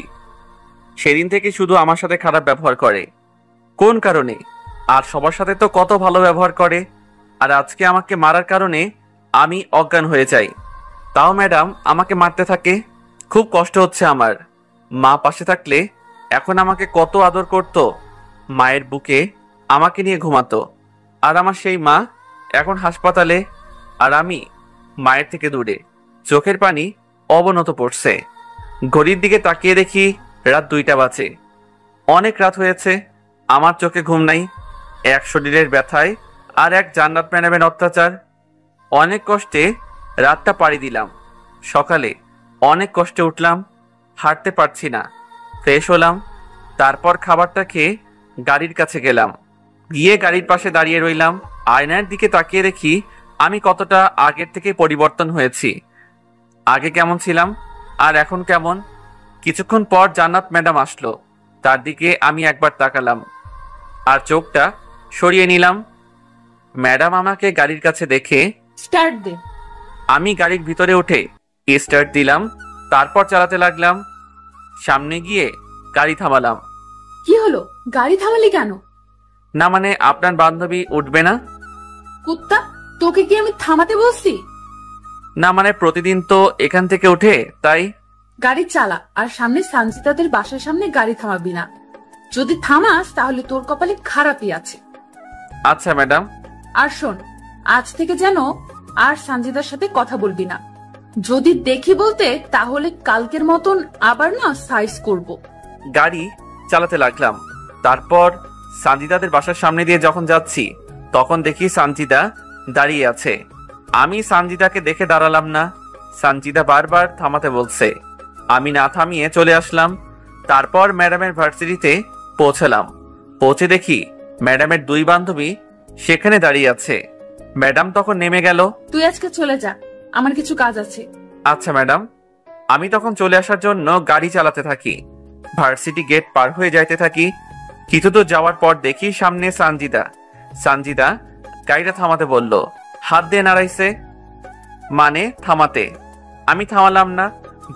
সেদিন থেকে শুধু আমার সাথে খারাপ ব্যবহার করে। কোন কারণে? আর সবার সাথে তো কত ভালো ব্যবহার করে। আর আজকে আমাকে মারার কারণে আমি অজ্ঞান হয়ে যাই, তাও ম্যাডাম আমাকে মারতে থাকে। খুব কষ্ট হচ্ছে আমার। মা পাশে থাকলে এখন আমাকে কত আদর করত, মায়ের বুকে আমাকে নিয়ে ঘুমাতো। আর আমার সেই মা এখন হাসপাতালে, আর আমি মায়ের থেকে দূরে। চোখের পানি অবনত পড়ছে। ঘড়ির দিকে তাকিয়ে দেখি রাত 2টা বাজে। অনেক রাত হয়েছে, আমার চোখে ঘুম নাই। এক শরীরের ব্যথায় আর এক জান্নাত ম্যাডামের অত্যাচার। অনেক কষ্টে রাতটা পাড়ি দিলাম। সকালে অনেক কষ্টে উঠলাম, হাঁটতে পারছি না। ফ্রেশ হলাম, তারপর খাবারটা খেয়ে গাড়ির কাছে গেলাম। গিয়ে গাড়ির পাশে দাঁড়িয়ে রইলাম। আয়নার দিকে তাকিয়ে দেখি আমি কতটা আগের থেকে পরিবর্তন হয়েছি। আগে কেমন ছিলাম আর এখন কেমন। কিছুক্ষণ পর জান্নাত ম্যাডাম আসলো, তার দিকে আমি একবার তাকালাম আর চোখটা সরিয়ে নিলাম। ম্যাডাম আমাকে গাড়ির কাছে দেখে স্টার্ট দে। আমি গাড়ির ভিতরে উঠে স্টার্ট দিলাম, তারপর চালাতে লাগলাম। সামনে গিয়ে গাড়ি থামালাম। কি হলো, গাড়ি থামালি কেন? না মানে আপনার বান্ধবী উঠবে না? কুত্তা, তোকে কি আমি থামাতে বলছি? না মানে প্রতিদিন তো এখান থেকে উঠে, তাই। গাড়ি চালা, আর সামনে সানজিদাদের বাসার সামনে গাড়ি থামাবি না। যদি থামাস তাহলে তোর কপালে খারাপই আছে। আচ্ছা ম্যাডাম। আর শোন, আজ থেকে যেন আর সানজিদার সাথে কথা বলবি না। যদি দেখি বলতে তাহলে কালকের মতন আবার না সাইজ করব। গাড়ি চালাতে লাগলাম। তারপর সানজিদাদের বাসার সামনে দিয়ে যখন যাচ্ছি তখন দেখি সানজিদা দাঁড়িয়ে আছে। আমি সানজিদাকে দেখে দাঁড়ালাম না। সানজিদা বারবার থামাতে বলছে, আমি না থামিয়ে চলে আসলাম। তারপর ম্যাডামের ভার্সিটিতে পৌঁছালাম। পৌঁছে দেখি ম্যাডামের 2 বান্ধবী সেখানে দাঁড়িয়ে আছে। ম্যাডাম তখন নেমে গেল। তুই আজকে চলে যা, আমার কিছু কাজ আছে। আচ্ছা ম্যাডাম। আমি তখন চলে আসার জন্য গাড়ি চালাতে থাকি। ভার্সিটি গেট পার হয়ে যাইতে থাকি। কিছু দূর যাওয়ার পর দেখি সামনে সানজিদা। সানজিদা গাড়িটা থামাতে বলল, হাত দিয়ে নাড়াইছে মানে থামাতে। আমি থামালাম না।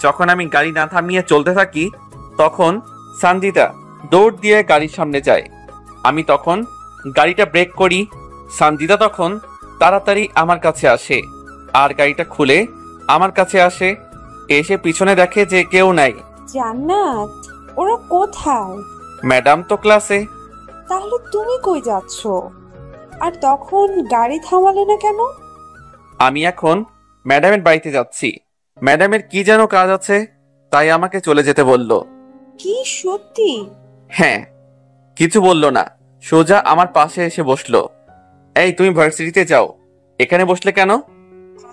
যখন আমি গাড়ি না থামিয়ে চলতে থাকি তখন সানজিদা দৌড় দিয়ে গাড়ির সামনে যায়। আমি তখন গাড়িটা ব্রেক করি। সানজিদা তখন তাড়াতাড়ি আমার কাছে আসে আর গাড়িটা খুলে আমার কাছে আসে। এসে পিছনে দেখে যে কেউ নাই। জান্নাত, ওরা কোথায়? ম্যাডাম তো ক্লাসে। তাহলে তুমি কই যাচ্ছ? আর তখন গাড়ি থামালে না কেন? আমি এখন ম্যাডামের বাড়িতে যাচ্ছি। ম্যাডামের কি যেন কাজ আছে, তাই আমাকে চলে যেতে বলল। কি সত্যি? হ্যাঁ, কিছু বলল না, সোজা আমার পাশে এসে বসলো। এই তুমি ভার্সিটিতে যাও, এখানে বসলে কেন?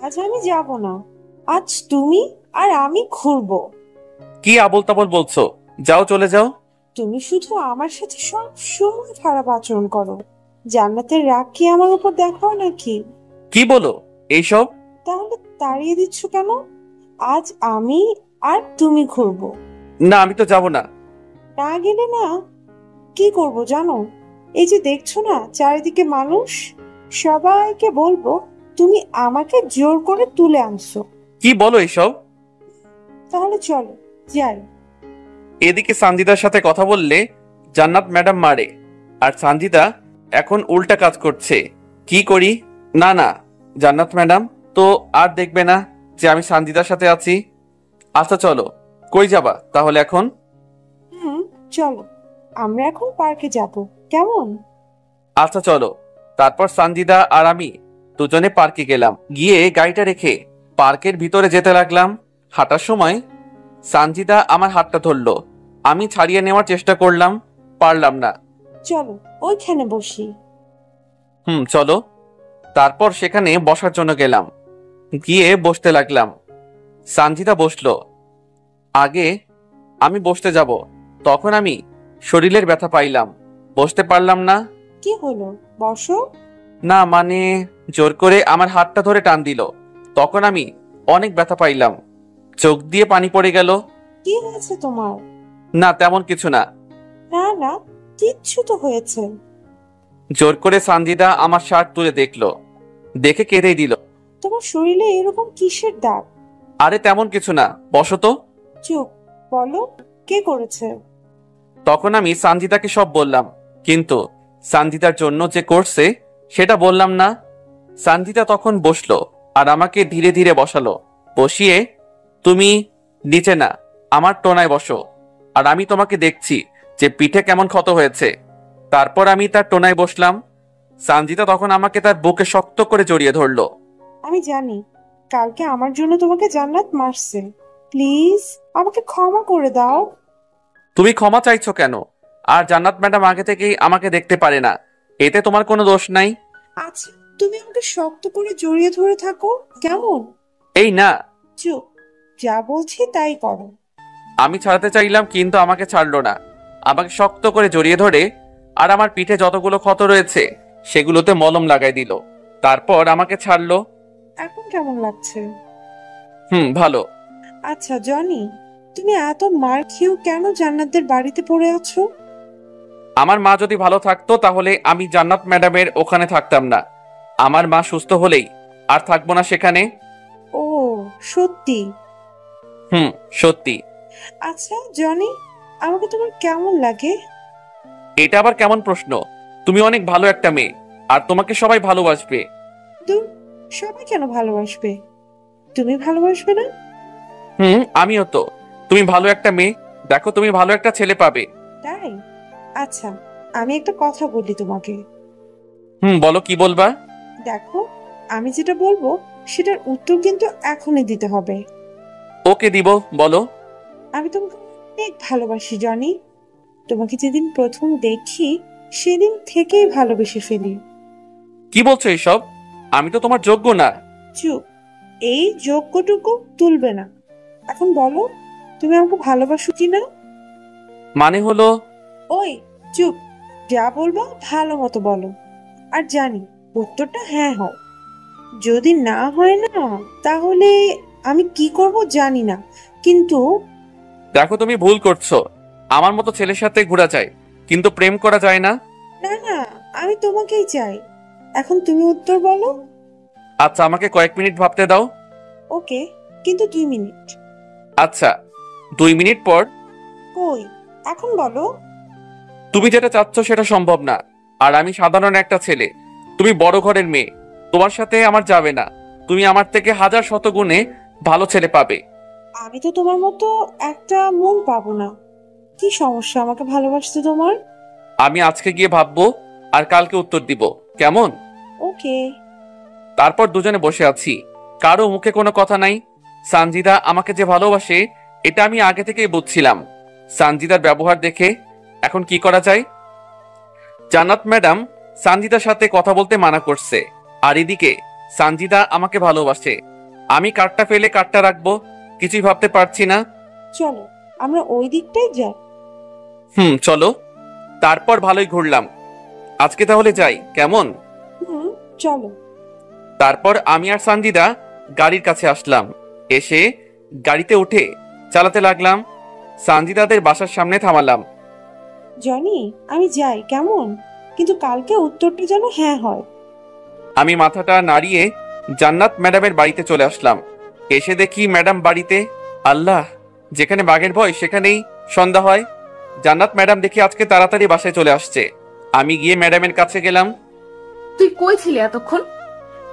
আজ আমি যাব না, আজ তুমি আর আমি ঘুরবো। কি আবোল তাবোল বলছো? যাও, চলে যাও। তুমি শুধু আমার সাথে সব সময় খারাপ আচরণ করো। জান্নাতের রাগ কি আমার উপর দেখাও নাকি? কি বলো এইসব? তাহলে তাড়িয়ে দিচ্ছ কেন? আজ আমি আর তুমি ঘুরবো। না, আমি তো যাব না। না গেলে না কি করব জানো? এই যে দেখছো না চারিদিকে মানুষ, সবাইকে বলবো তুমি আমাকে জোর করে তুলে আনছো। কি বলো এইসব? তাহলে চলো যাই। এদিকে সানজিদার সাথে কথা বললে জান্নাত ম্যাডাম মারে, আর সানজিদা এখন উল্টা কাজ করছে। কি করি? না না, জান্নাত ম্যাডাম তো আর দেখবে না যে আমি সানজিদার সাথে আছি। আচ্ছা চলো, কই যাবা তাহলে এখন? চলো, আমরা এখন পার্কে যাব, কেমন? আচ্ছা চলো। তারপর সানজিদা আর আমি দুজনে পার্কে গেলাম। গিয়ে গাড়িটা রেখে পার্কের ভিতরে যেতে লাগলাম। হাঁটার সময় সানজিদা আমার হাতটা ধরলো। আমি ছাড়িয়ে নেওয়ার চেষ্টা করলাম, পারলাম না। চলো ওইখানে বসি। চলো। তারপর সেখানে বসার জন্য গেলাম, গিয়ে বসতে লাগলাম। সানজিদা বসলো। আগে আমি বসতে যাব, তখন আমি শরীরের ব্যথা পাইলাম, বসতে পারলাম না। কি হলো, বসো। না মানে জোর করে আমার হাতটা ধরে টান দিল, তখন আমি অনেক ব্যথা পাইলাম, চোখ দিয়ে পানি পড়ে গেল। কি হয়েছে তোমার? না তেমন কিছু না। না না, কিচ্ছু তো হয়েছে। জোর করে সানজিদা আমার শার্ট তুলে দেখলো, দেখে কেঁদেই দিল। তোমার শরীরে এরকম কিসের দাগ? আরে তেমন কিছু না, বসো তো। চুপ, বলো কে করেছে? তখন আমি সানজিদাকে সব বললাম, কিন্তু সানজিদার জন্য যে করছে সেটা বললাম না। সানজিদা তখন বসলো আর আমাকে ধীরে ধীরে বসালো। বসিয়ে, তুমি নিচে না আমার টোনায় বসো, আর আমি তোমাকে দেখছি যে পিঠে কেমন ক্ষত হয়েছে। তারপর আমি তার টোনায় বসলাম। সানজিদা তখন আমাকে তার বুকে শক্ত করে জড়িয়ে ধরলো। আমি জানি কালকে আমার জন্য তোমাকে জান্নাত মারছে, প্লিজ আমাকে ক্ষমা করে দাও। তুমি ক্ষমা চাইছো কেন? আর জান্নাত ম্যাডাম আগে থেকেই আমাকে দেখতে পারে না, এতে তোমার কোনো দোষ নাই। আচ্ছা তুমি আমাকে শক্ত করে জড়িয়ে ধরে থাকো, কেমন? এই না। চুপ, যা বলছি তাই করো। আমি ছাড়াতে চাইলাম, কিন্তু আমাকে ছাড়লো না। আমাকে শক্ত করে জড়িয়ে ধরে আর আমার পিঠে যতগুলো ক্ষত রয়েছে সেগুলোতে মলম লাগাই দিল। তারপর আমাকে ছাড়লো। এখন কেমন লাগছে? ভালো। আচ্ছা জনি, তুমি এত মার খেয়েও কেন জান্নাতদের বাড়িতে পড়ে আছো? আমার মা যদি ভালো থাকতো তাহলে আমি জান্নাত ম্যাডামের ওখানে থাকতাম না। আমার মা সুস্থ হলেই আর থাকবো না সেখানে। ও সত্যি? সত্যি। আচ্ছা জনি, আমাকে তোমার কেমন লাগে? এটা আবার কেমন প্রশ্ন? তুমি অনেক ভালো একটা মেয়ে, আর তোমাকে সবাই ভালোবাসবে। সবাই কেন ভালোবাসবে? তুমি ভালোবাসবে না? আমিও তো। তুমি ভালো একটা মেয়ে, দেখো তুমি ভালো একটা ছেলে পাবে। তাই? আচ্ছা আমি একটা কথা বলি তোমাকে। বলো, কি বলবা? দেখো, আমি যেটা বলবো সেটার উত্তর কিন্তু এখনই দিতে হবে। ওকে, দিব, বলো। আমি তোমাকে অনেক ভালোবাসি জনি। তোমাকে যেদিন প্রথম দেখি সেদিন থেকেই ভালোবেসে ফেলি। কি বলছো এইসব? আমি তো তোমার যোগ্য না। চুপ, এই যোগ্যটুকু তুলবে না। এখন বলো, তুমি আমাকে ভালোবাসো কিনা? মানে হলো? ওই চুপ, যা বলবো ভালো মতো বলো। আর জানি উত্তরটা হ্যাঁ হয়। যদি না হয় না তাহলে আমি কি করব জানি না, কিন্তু দেখো তুমি ভুল করছো। আমার মতো ছেলের সাথে ঘোরা যায়, কিন্তু প্রেম করা যায় না। না না, আমি তোমাকেই চাই। এখন তুমি উত্তর বলো। আচ্ছা, আমাকে কয়েক মিনিট ভাবতে দাও। ওকে, কিন্তু 2 মিনিট। আচ্ছা, 2 মিনিট পর। কই, এখন বলো। তুমি যেটা চাচ্ছ সেটা সম্ভব না। আর আমি সাধারণ একটা ছেলে, তুমি বড় ঘরের মেয়ে, তোমার সাথে আমার যাবে না। তুমি আমার থেকে হাজার শত গুণে ভালো ছেলে পাবে। আমি তো তোমার মতো একটা মন পাবো না। কি সমস্যা আমাকে ভালোবাসতে তোমার? আমি আজকে গিয়ে ভাববো আর কালকে উত্তর দিব, কেমন? ওকে। তারপর দুজনে বসে আছি, কারো মুখে কোনো কথা নাই। সানজিদা আমাকে যে ভালোবাসে এটা আমি আগে থেকেই বুঝছিলাম। সানজিদার ব্যবহার দেখে এখন কি করা যায়? জান্নাত ম্যাডাম সানজিদার সাথে কথা বলতে মানা করছে, আর এদিকে সানজিদা আমাকে ভালোবাসে। আমি কার্ডটা ফেলে কার্ডটা রাখবো, কিছুই ভাবতে পারছি না। চলো আমরা ওই দিকটাই যাই। চলো। তারপর ভালোই ঘুরলাম। আজকে তাহলে যাই, কেমন? চলো। তারপর আমি আর সানজিদা গাড়ির কাছে আসলাম। এসে গাড়িতে উঠে চালাতে লাগলাম। সানজিদাদের বাসার সামনে থামালাম। জনি আমি যাই, কেমন? কিন্তু কালকে উত্তরটা যেন হ্যাঁ হয়। আমি মাথাটা নাড়িয়ে জান্নাত ম্যাডামের বাড়িতে চলে আসলাম। এসে দেখি ম্যাডাম বাড়িতে। আল্লাহ, যেখানে বাঘের ভয় সেখানেই সন্ধ্যা হয়। জান্নাত ম্যাডাম দেখি আজকে তাড়াতাড়ি বাসায় চলে আসছে। আমি গিয়ে ম্যাডামের কাছে গেলাম। তুই কই ছিলি এতক্ষণ?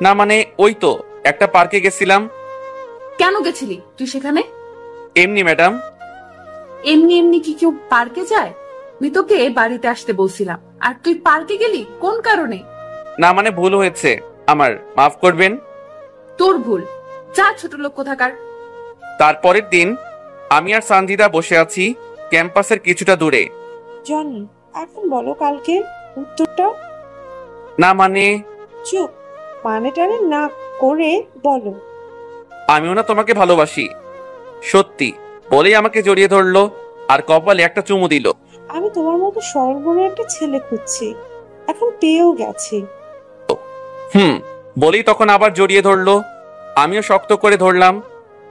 না মানে ওই তো একটা পার্কে গেছিলাম। কেন গেছিলি তুই সেখানে? এমনি ম্যাডাম। এমনি এমনি কি কেউ পার্কে যায়? আমি তোকে বাড়িতে আসতে বলছিলাম, আর তুই পার্কে গেলি কোন কারণে? না মানে ভুল হয়েছে আমার, মাফ করবেন। তোর ভুল, যা ছোট লোক কোথাকার। তারপরের দিন আমি আর সানজিদা বসে আছি ক্যাম্পাসের কিছুটা দূরে। জনি এখন বলো কালকে উত্তরটা। না মানে। চুপ, মানে টানে না করে বলো। আমিও না তোমাকে ভালোবাসি, সত্যি বলেই আমাকে জড়িয়ে ধরলো আর কপালে একটা চুমু দিল। আমি তোমার মতো সরল একটা ছেলে খুঁজছি, এখন পেয়েও গেছি। বলেই তখন আবার জড়িয়ে ধরলো। আমিও শক্ত করে ধরলাম।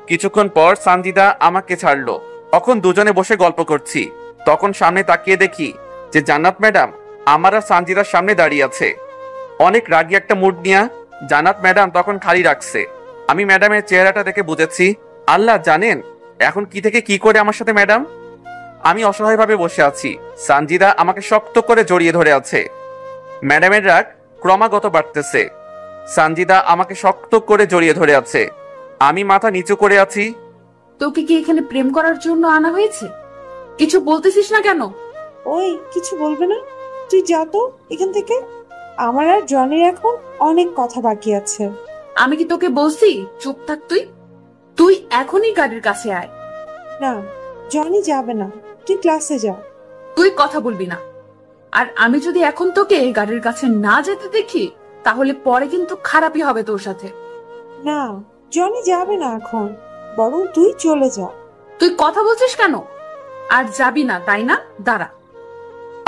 কিছুক্ষণ পর সানজিদা আমাকে ছাড়লো। তখন দুজনে বসে গল্প করছি। তখন সামনে তাকিয়ে দেখি যে জান্নাত ম্যাডাম আমার আর সানজিদার সামনে দাঁড়িয়ে আছে, অনেক রাগী একটা মুড নিয়ে। জান্নাত ম্যাডাম তখন খালি রাখছে। আমি ম্যাডামের চেহারাটা দেখে বুঝেছি, আল্লাহ জানেন এখন কি থেকে কি করে আমার সাথে ম্যাডাম। আমি অসহায়ভাবে বসে আছি, সানজিদা আমাকে শক্ত করে জড়িয়ে ধরে আছে। ম্যাডামের রাগ ক্রমাগত বাড়তেছে। সানজিদা আমাকে শক্ত করে জড়িয়ে ধরে আছে, আমি মাথা নিচু করে আছি। তোকে কি এখানে প্রেম করার জন্য আনা হয়েছে? কিছু বলতেছিস না কেন? ওই কিছু বলবে না, তুই যা তো এখান থেকে। আমার আর জনির এখন অনেক কথা বাকি আছে। আমি কি তোকে বলছি চুপ থাক? তুই এখনই গাড়ির কাছে আয়। না, জনি যাবে না, তুই ক্লাসে যা। তুই কথা বলবি না। আর আমি যদি এখন তোকে গাড়ির কাছে না যেতে দেখি তাহলে পরে কিন্তু খারাপই হবে তোর সাথে। না, জনি যাবে না এখন, বরং তুই চলে যা। তুই কথা বলছিস কেন? আর যাবি না তাই না? দাঁড়া।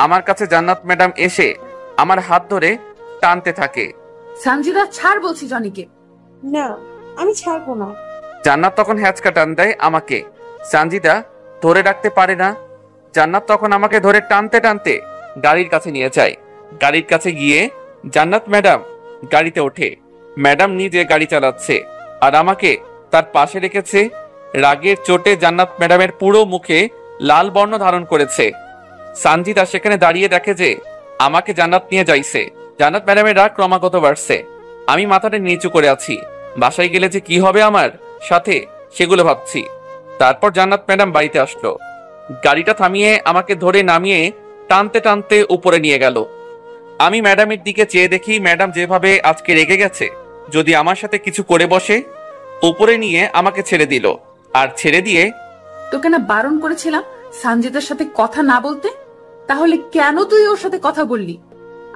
আমার কাছে জান্নাত ম্যাডাম এসে আমার হাত ধরে টানতে থাকে। সানজিদা ছাড় বলছি জনিকে। না, আমি ছাড়বো না। জান্নাত তখন হ্যাচকা টান দেয় আমাকে। সানজিদা ধরে রাখতে পারে না। জান্নাত তখন আমাকে ধরে টানতে টানতে গাড়ির কাছে নিয়ে যায়। গাড়ির কাছে গিয়ে জান্নাত ম্যাডাম গাড়িতে ওঠে। ম্যাডাম নিজে গাড়ি চালাচ্ছে আর আমাকে তার পাশে রেখেছে। রাগের চোটে জান্নাত ম্যাডামের পুরো মুখে লাল বর্ণ ধারণ করেছে। সানজিদা সেখানে দাঁড়িয়ে দেখে যে আমাকে জান্নাত নিয়ে যাইছে। জান্নাত ম্যাডামের রাগ ক্রমাগত বাড়ছে। আমি মাথাটা নিচু করে আছি। বাসায় গেলে যে কি হবে আমার সাথে সেগুলো ভাবছি। তারপর জান্নাত ম্যাডাম বাড়িতে আসলো। গাড়িটা থামিয়ে আমাকে ধরে নামিয়ে টানতে টানতে উপরে নিয়ে গেল। আমি ম্যাডামের দিকে চেয়ে দেখি ম্যাডাম যেভাবে আজকে রেগে গেছে, যদি আমার সাথে কিছু করে বসে। উপরে নিয়ে আমাকে ছেড়ে দিল, আর ছেড়ে দিয়ে, তোকে না বারণ করেছিলাম সানজিদার সাথে কথা না বলতে? তাহলে কেন তুই ওর সাথে কথা বললি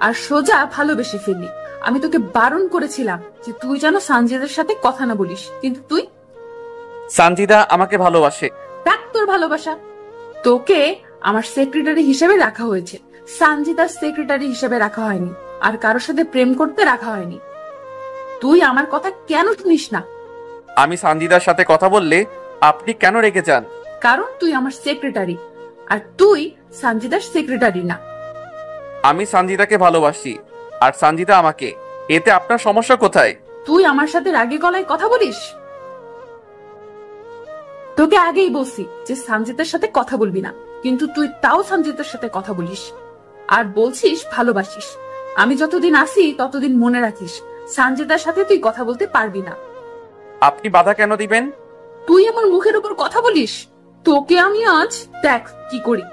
আর সোজা ভালোবেসে ফেললি? আমি তোকে বারণ করেছিলাম যে তুই যেন সানজিদার সাথে কথা না বলিস, কিন্তু তুই। সানজিদা আমাকে ভালোবাসে। দেখ তোর ভালোবাসা। তোকে আমার সেক্রেটারি হিসেবে রাখা হয়েছে, সানজিদার সেক্রেটারি হিসেবে রাখা হয়নি, আর কারোর সাথে প্রেম করতে রাখা হয়নি। তুই আমার কথা কেন শুনিস না? আমি সানজিদার সাথে কথা বললে আপনি কেন রেগে যান? কারণ তুই আমার সেক্রেটারি, আর তুই সানজিদার সেক্রেটারি না। আমি সানজিদাকে ভালোবাসি আর সানজিদা আমাকে, এতে আপনার সমস্যা কোথায়? তুই আমার সাথে রাগে গলায় কথা বলিস। তোকে আগেই বলছি যে সানজিদার সাথে কথা বলবি না, কিন্তু তুই তাও সানজিদার সাথে কথা বলিস। আর বলছিস ভালোবাসিস। আমি যতদিন আসি ততদিন মনে রাখিস, সানজিদার সাথে তুই কথা বলতে পারবি না। আপনি বাধা কেন দিবেন? তুই আমার মুখের উপর কথা বলিস, তোকে আমি আজ দেখ কি করি।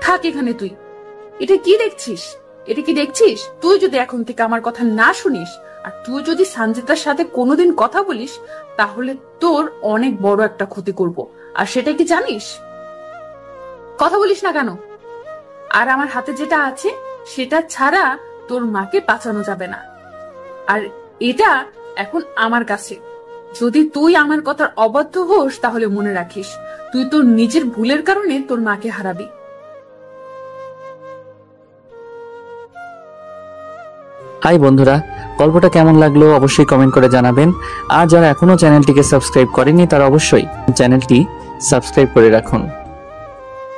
থাক এখানে তুই। এটা কি দেখছিস? তুই যদি এখন থেকে আমার কথা না শুনিস, আর তুই যদি সানজিদার সাথে কোনোদিন কথা বলিস, তাহলে তোর অনেক বড় একটা ক্ষতি করব। আর সেটা কি জানিস? কথা বলিস না কেন? আর আমার হাতে যেটা আছে সেটা ছাড়া তোর মাকে বাঁচানো যাবে না। আর এটা এখন আমার কাছে। যদি তুই আমার কথার অবাধ্য হোস, তাহলে মনে রাখিস তুই তোর নিজের ভুলের কারণে তোর মাকে হারাবি। হাই বন্ধুরা, গল্পটা কেমন লাগলো অবশ্যই কমেন্ট করে জানাবেন। আর যারা এখনো চ্যানেলটিকে সাবস্ক্রাইব করেনি তারা অবশ্যই চ্যানেলটি সাবস্ক্রাইব করে রাখুন।